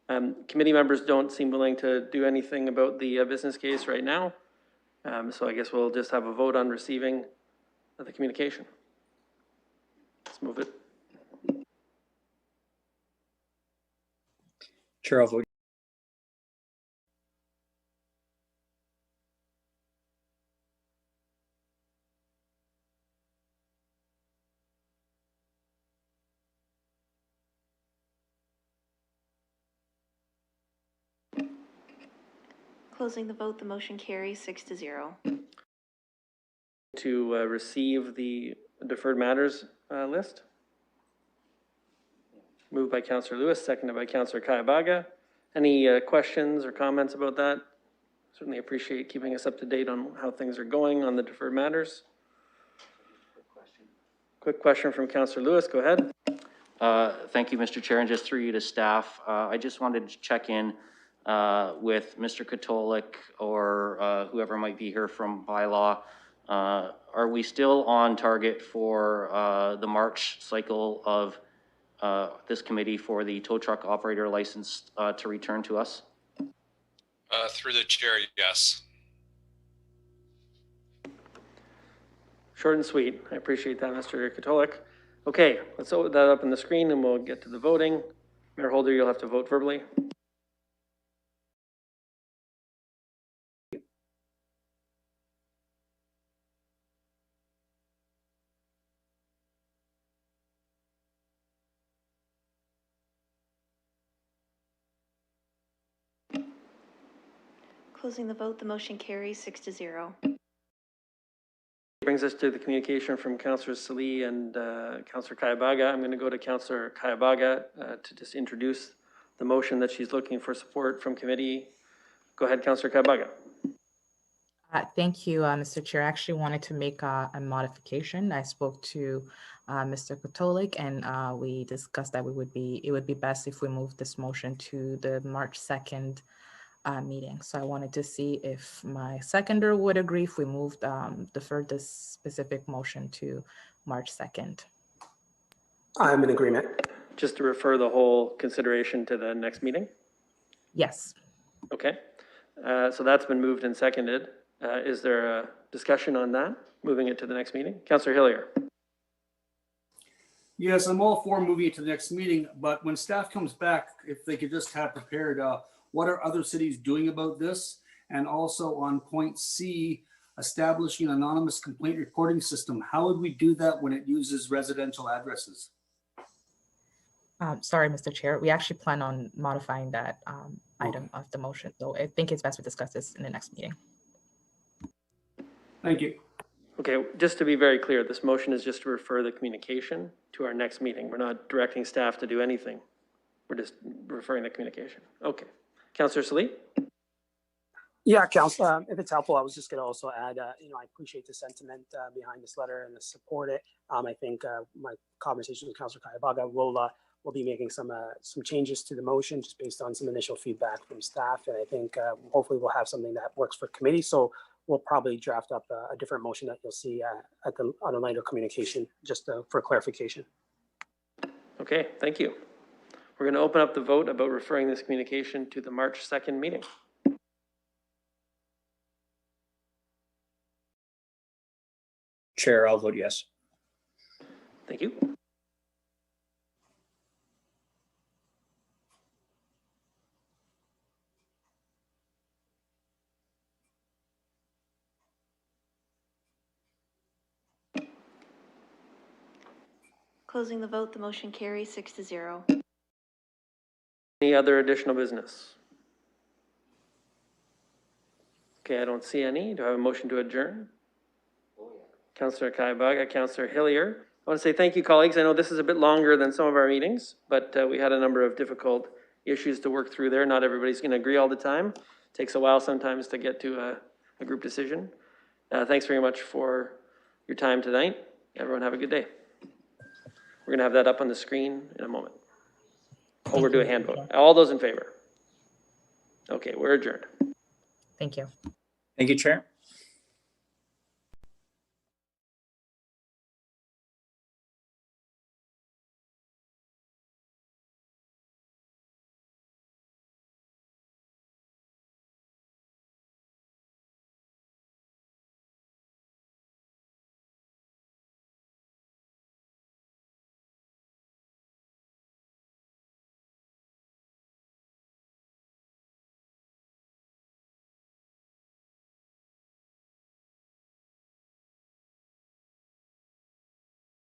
Committee members don't seem willing to do anything about the business case right now. So I guess we'll just have a vote on receiving the communication. Let's move it. Chair, I'll vote. Closing the vote, the motion carries 6-0. To receive the deferred matters list. Moved by Councillor Lewis, seconded by Councillor Kayabaga. Any questions or comments about that? Certainly appreciate keeping us up to date on how things are going on the deferred matters. Quick question from Councillor Lewis, go ahead. Thank you, Mr. Chair, and just through you to staff, I just wanted to check in with Mr. Katolik or whoever might be here from bylaw. Are we still on target for the March cycle of this committee for the tow truck operator license to return to us? Through the chair, yes. Short and sweet. I appreciate that, Mr. Katolik. Okay, let's open that up on the screen and we'll get to the voting. Mayor Holder, you'll have to vote verbally. Closing the vote, the motion carries 6-0. Brings us to the communication from Councillor Salee and Councillor Kayabaga. I'm going to go to Councillor Kayabaga to just introduce the motion that she's looking for support from committee. Go ahead, Councillor Kayabaga. Thank you, Mr. Chair. I actually wanted to make a modification. I spoke to Mr. Katolik and we discussed that it would be best if we moved this motion to the March 2nd meeting. So I wanted to see if my seconder would agree if we moved deferred this specific motion to March 2nd. I'm in agreement. Just to refer the whole consideration to the next meeting? Yes. Okay. So that's been moved and seconded. Is there a discussion on that? Moving it to the next meeting? Councillor Hillier. Yes, I'm all for moving it to the next meeting, but when staff comes back, if they could just have prepared what are other cities doing about this? And also on point C, establishing an anonymous complaint reporting system. How would we do that when it uses residential addresses? Sorry, Mr. Chair. We actually plan on modifying that item of the motion. So I think it's best to discuss this in the next meeting. Thank you. Okay, just to be very clear, this motion is just to refer the communication to our next meeting. We're not directing staff to do anything. We're just referring the communication. Okay. Councillor Salee? Yeah, Council, if it's helpful, I was just going to also add, I appreciate the sentiment behind this letter and support it. I think my conversation with Councillor Kayabaga will be making some changes to the motion just based on some initial feedback from staff. And I think hopefully we'll have something that works for committee. So we'll probably draft up a different motion that you'll see on a later communication, just for clarification. Okay, thank you. We're going to open up the vote about referring this communication to the March 2nd meeting. Chair, I'll vote yes. Thank you. Closing the vote, the motion carries 6-0. Any other additional business? Okay, I don't see any. Do I have a motion to adjourn? Councillor Kayabaga, Councillor Hillier. I want to say thank you, colleagues. I know this is a bit longer than some of our meetings, but we had a number of difficult issues to work through there. Not everybody's going to agree all the time. It takes a while sometimes to get to a group decision. Thanks very much for your time tonight. Everyone have a good day. We're going to have that up on the screen in a moment. Oh, we're doing a hand vote. All those in favor? Okay, we're adjourned. Thank you. Thank you, Chair.